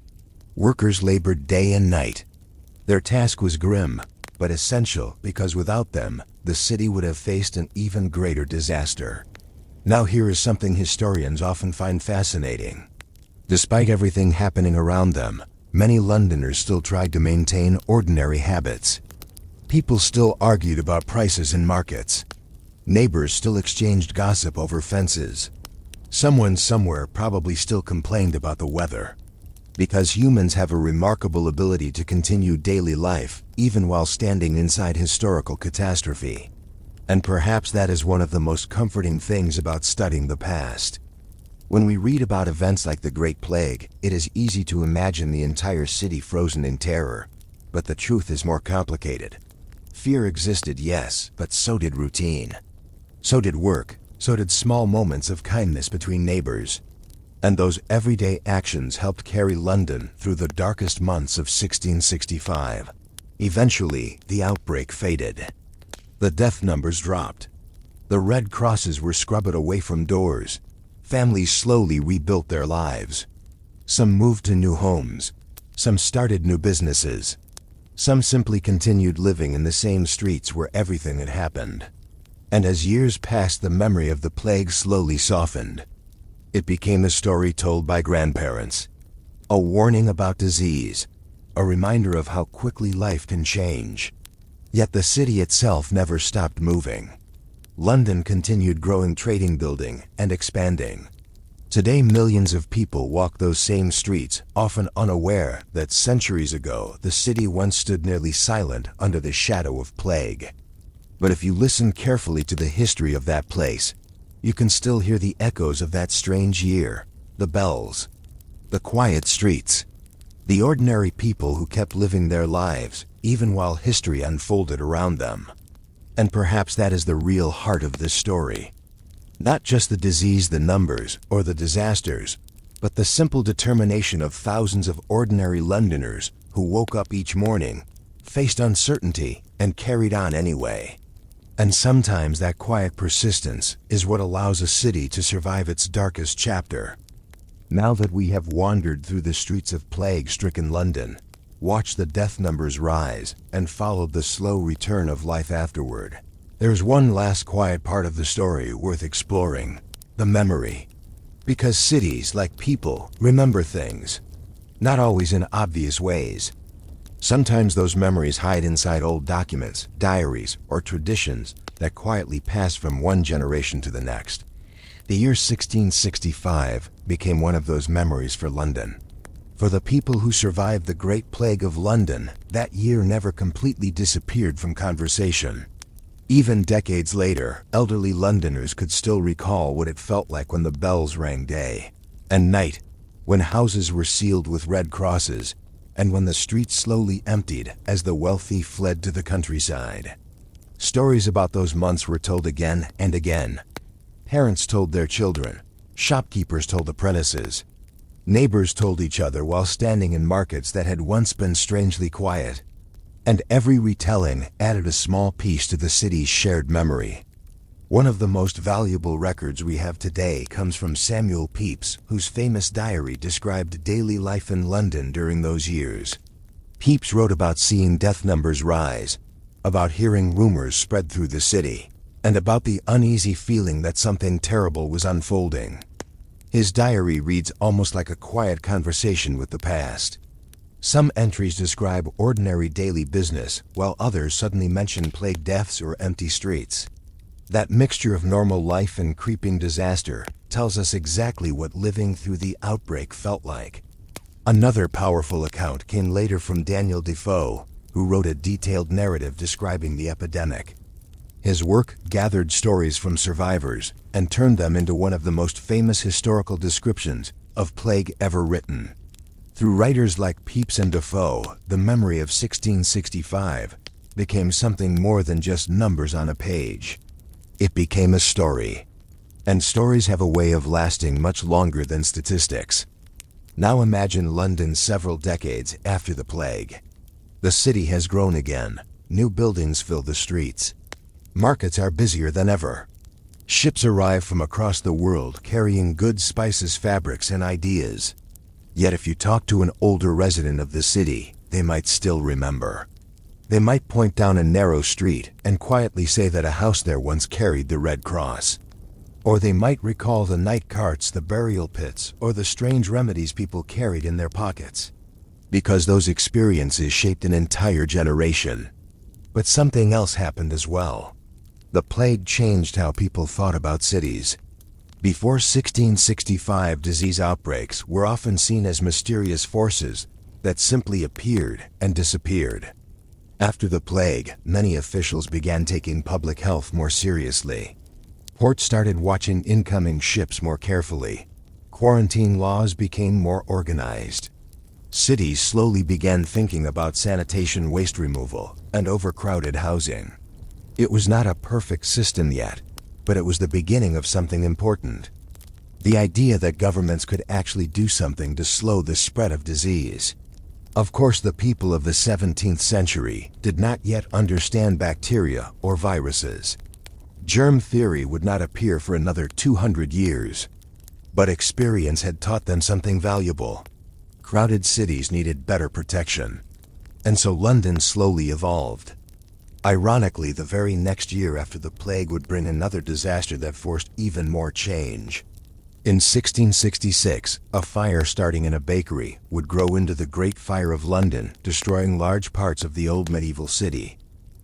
Workers labored day and night. Their task was grim, but essential, because without them, the city would have faced an even greater disaster. Now here is something historians often find fascinating. Despite everything happening around them, many Londoners still tried to maintain ordinary habits. People still argued about prices in markets. Neighbors still exchanged gossip over fences. Someone somewhere probably still complained about the weather. Because humans have a remarkable ability to continue daily life, even while standing inside historical catastrophe. And perhaps that is one of the most comforting things about studying the past. When we read about events like the Great Plague, it is easy to imagine the entire city frozen in terror. But the truth is more complicated. Fear existed, yes, but so did routine. So did work. So did small moments of kindness between neighbors. And those everyday actions helped carry London through the darkest months of 1665. Eventually, the outbreak faded. The death numbers dropped. The red crosses were scrubbed away from doors. Families slowly rebuilt their lives. Some moved to new homes. Some started new businesses. Some simply continued living in the same streets where everything had happened. And as years passed, the memory of the plague slowly softened. It became a story told by grandparents. A warning about disease. A reminder of how quickly life can change. Yet the city itself never stopped moving. London continued growing, trading, building, and expanding. Today, millions of people walk those same streets, often unaware that centuries ago the city once stood nearly silent under the shadow of plague. But if you listen carefully to the history of that place, you can still hear the echoes of that strange year, the bells, the quiet streets, the ordinary people who kept living their lives, even while history unfolded around them. And perhaps that is the real heart of this story. Not just the disease, the numbers, or the disasters, but the simple determination of thousands of ordinary Londoners who woke up each morning, faced uncertainty, and carried on anyway. And sometimes that quiet persistence is what allows a city to survive its darkest chapter. Now that we have wandered through the streets of plague-stricken London, watched the death numbers rise, and followed the slow return of life afterward, there's one last quiet part of the story worth exploring: the memory. Because cities, like people, remember things, not always in obvious ways. Sometimes those memories hide inside old documents, diaries, or traditions that quietly pass from one generation to the next. The year 1665 became one of those memories for London. For the people who survived the Great Plague of London, that year never completely disappeared from conversation. Even decades later, elderly Londoners could still recall what it felt like when the bells rang day and night, when houses were sealed with red crosses, and when the streets slowly emptied as the wealthy fled to the countryside. Stories about those months were told again and again. Parents told their children, shopkeepers told apprentices, neighbors told each other while standing in markets that had once been strangely quiet. And every retelling added a small piece to the city's shared memory. One of the most valuable records we have today comes from Samuel Pepys, whose famous diary described daily life in London during those years. Pepys wrote about seeing death numbers rise, about hearing rumors spread through the city, and about the uneasy feeling that something terrible was unfolding. His diary reads almost like a quiet conversation with the past. Some entries describe ordinary daily business, while others suddenly mention plague deaths or empty streets. That mixture of normal life and creeping disaster tells us exactly what living through the outbreak felt like. Another powerful account came later from Daniel Defoe, who wrote a detailed narrative describing the epidemic. His work gathered stories from survivors and turned them into one of the most famous historical descriptions of plague ever written. Through writers like Pepys and Defoe, the memory of 1665 became something more than just numbers on a page. It became a story. And stories have a way of lasting much longer than statistics. Now imagine London several decades after the plague. The city has grown again. New buildings fill the streets. Markets are busier than ever. Ships arrive from across the world carrying goods, spices, fabrics, and ideas. Yet if you talk to an older resident of the city, they might still remember. They might point down a narrow street and quietly say that a house there once carried the Red Cross. Or they might recall the night carts, the burial pits, or the strange remedies people carried in their pockets. Because those experiences shaped an entire generation. But something else happened as well. The plague changed how people thought about cities. Before 1665, disease outbreaks were often seen as mysterious forces that simply appeared and disappeared. After the plague, many officials began taking public health more seriously. Ports started watching incoming ships more carefully. Quarantine laws became more organized. Cities slowly began thinking about sanitation, waste removal, and overcrowded housing. It was not a perfect system yet, but it was the beginning of something important. The idea that governments could actually do something to slow the spread of disease. Of course, the people of the 17th century did not yet understand bacteria or viruses. Germ theory would not appear for another 200 years. But experience had taught them something valuable. Crowded cities needed better protection. And so London slowly evolved. Ironically, the very next year after the plague would bring another disaster that forced even more change. In 1666, a fire starting in a bakery would grow into the Great Fire of London, destroying large parts of the old medieval city.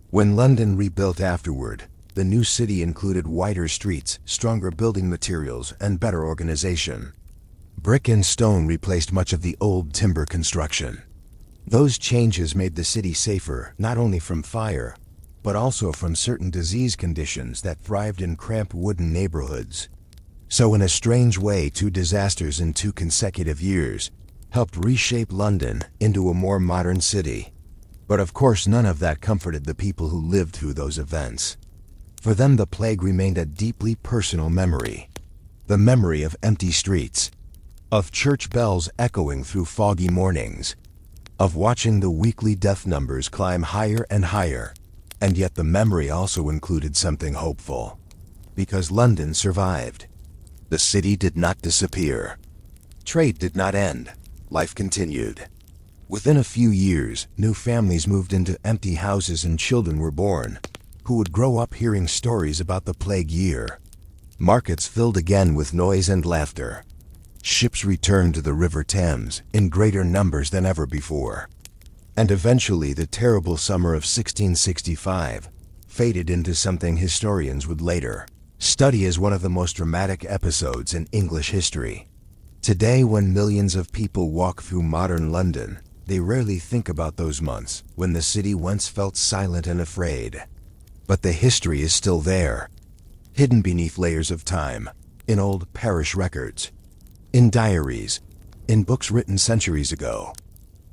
When London rebuilt afterward, the new city included wider streets, stronger building materials, and better organization. Brick and stone replaced much of the old timber construction. Those changes made the city safer not only from fire, but also from certain disease conditions that thrived in cramped wooden neighborhoods. So in a strange way, 2 disasters in 2 consecutive years helped reshape London into a more modern city. But of course, none of that comforted the people who lived through those events. For them, the plague remained a deeply personal memory. The memory of empty streets, of church bells echoing through foggy mornings, of watching the weekly death numbers climb higher and higher. And yet the memory also included something hopeful. Because London survived. The city did not disappear. Trade did not end. Life continued. Within a few years, new families moved into empty houses and children were born, who would grow up hearing stories about the plague year. Markets filled again with noise and laughter. Ships returned to the River Thames in greater numbers than ever before. And eventually the terrible summer of 1665 faded into something historians would later study as one of the most dramatic episodes in English history. Today, when millions of people walk through modern London, they rarely think about those months when the city once felt silent and afraid. But the history is still there, hidden beneath layers of time, in old parish records, in diaries, in books written centuries ago.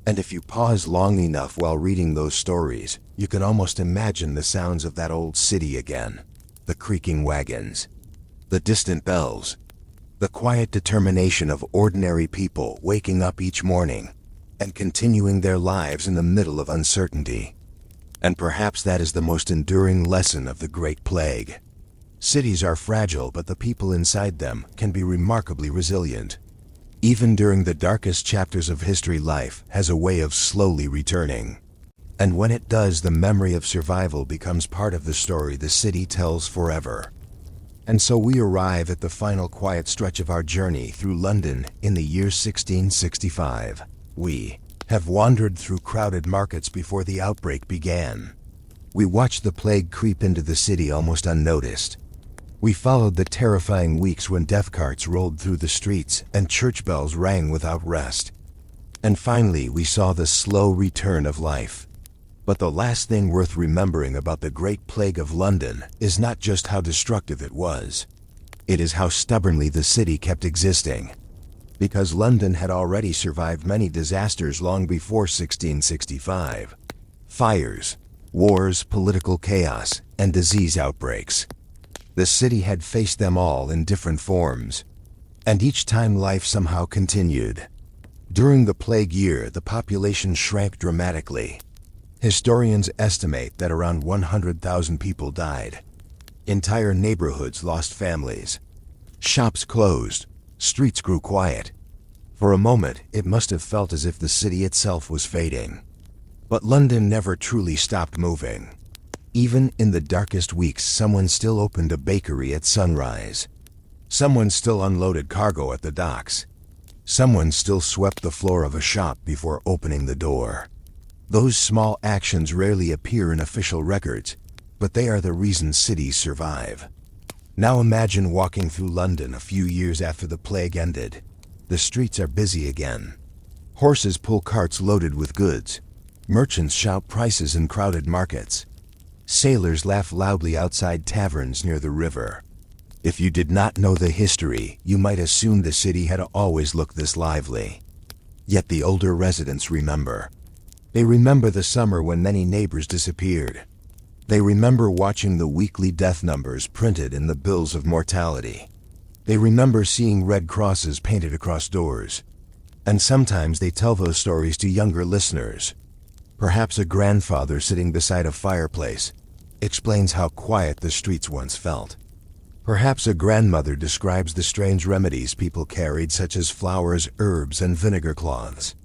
And if you pause long enough while reading those stories, you can almost imagine the sounds of that old city again. The creaking wagons, the distant bells, the quiet determination of ordinary people waking up each morning and continuing their lives in the middle of uncertainty. And perhaps that is the most enduring lesson of the Great Plague. Cities are fragile, but the people inside them can be remarkably resilient. Even during the darkest chapters of history, life has a way of slowly returning. And when it does, the memory of survival becomes part of the story the city tells forever. And so we arrive at the final quiet stretch of our journey through London in the year 1665. We have wandered through crowded markets before the outbreak began. We watched the plague creep into the city almost unnoticed. We followed the terrifying weeks when death carts rolled through the streets and church bells rang without rest. And finally, we saw the slow return of life. But the last thing worth remembering about the Great Plague of London is not just how destructive it was. It is how stubbornly the city kept existing. Because London had already survived many disasters long before 1665. Fires, wars, political chaos, and disease outbreaks. The city had faced them all in different forms. And each time life somehow continued. During the plague year, the population shrank dramatically. Historians estimate that around 100,000 people died. Entire neighborhoods lost families. Shops closed. Streets grew quiet. For a moment, it must have felt as if the city itself was fading. But London never truly stopped moving. Even in the darkest weeks, someone still opened a bakery at sunrise. Someone still unloaded cargo at the docks. Someone still swept the floor of a shop before opening the door. Those small actions rarely appear in official records, but they are the reason cities survive. Now imagine walking through London a few years after the plague ended. The streets are busy again. Horses pull carts loaded with goods. Merchants shout prices in crowded markets. Sailors laugh loudly outside taverns near the river. If you did not know the history, you might assume the city had always looked this lively. Yet the older residents remember. They remember the summer when many neighbors disappeared. They remember watching the weekly death numbers printed in the bills of mortality. They remember seeing red crosses painted across doors. And sometimes they tell those stories to younger listeners. Perhaps a grandfather sitting beside a fireplace explains how quiet the streets once felt. Perhaps a grandmother describes the strange remedies people carried, such as flowers, herbs, and vinegar cloths.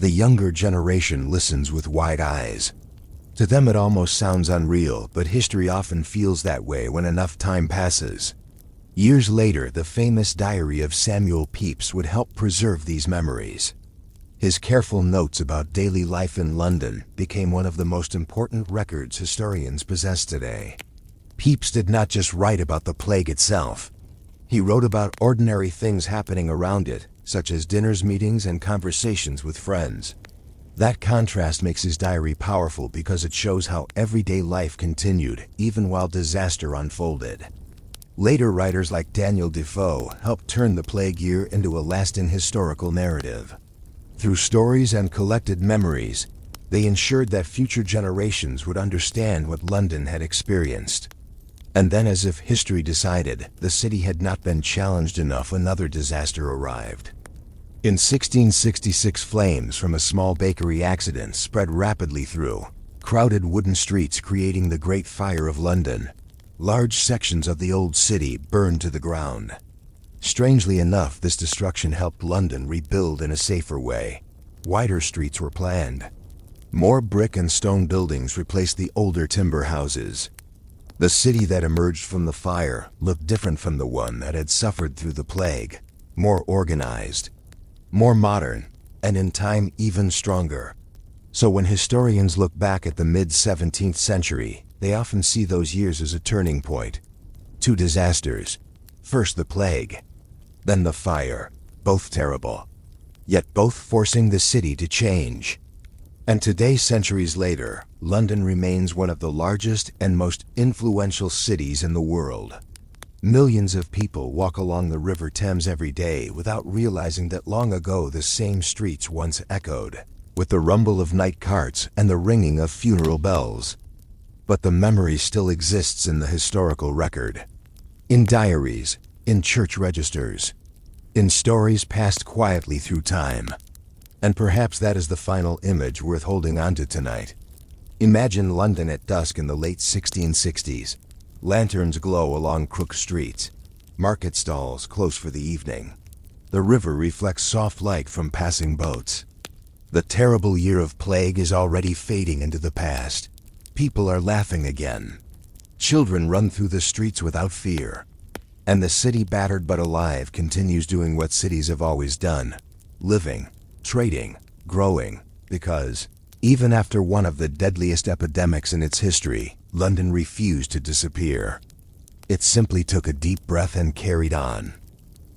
The younger generation listens with wide eyes. To them it almost sounds unreal, but history often feels that way when enough time passes. Years later, the famous diary of Samuel Pepys would help preserve these memories. His careful notes about daily life in London became one of the most important records historians possess today. Pepys did not just write about the plague itself. He wrote about ordinary things happening around it, such as dinners, meetings, and conversations with friends. That contrast makes his diary powerful because it shows how everyday life continued, even while disaster unfolded. Later writers like Daniel Defoe helped turn the plague year into a lasting historical narrative. Through stories and collected memories, they ensured that future generations would understand what London had experienced. And then, as if history decided the city had not been challenged enough, another disaster arrived. In 1666, flames from a small bakery accident spread rapidly through crowded wooden streets creating the Great Fire of London. Large sections of the old city burned to the ground. Strangely enough, this destruction helped London rebuild in a safer way. Wider streets were planned. More brick and stone buildings replaced the older timber houses. The city that emerged from the fire looked different from the one that had suffered through the plague. More organized, more modern, and in time even stronger. So when historians look back at the mid-17th century, they often see those years as a turning point. Two disasters. First the plague, then the fire, both terrible, yet both forcing the city to change. And today, centuries later, London remains one of the largest and most influential cities in the world. Millions of people walk along the River Thames every day without realizing that long ago the same streets once echoed, with the rumble of night carts and the ringing of funeral bells. But the memory still exists in the historical record. In diaries, in church registers, in stories passed quietly through time. And perhaps that is the final image worth holding on to tonight. Imagine London at dusk in the late 1660s. Lanterns glow along crooked streets. Market stalls close for the evening. The river reflects soft light from passing boats. The terrible year of plague is already fading into the past. People are laughing again. Children run through the streets without fear. And the city, battered but alive, continues doing what cities have always done. Living, trading, growing, because even after one of the deadliest epidemics in its history, London refused to disappear. It simply took a deep breath and carried on.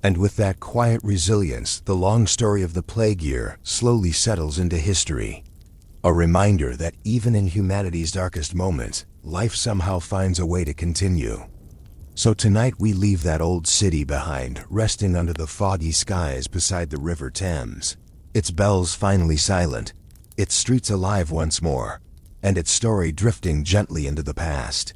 And with that quiet resilience, the long story of the plague year slowly settles into history. A reminder that even in humanity's darkest moments, life somehow finds a way to continue. So tonight we leave that old city behind, resting under the foggy skies beside the River Thames. Its bells finally silent, its streets alive once more, and its story drifting gently into the past.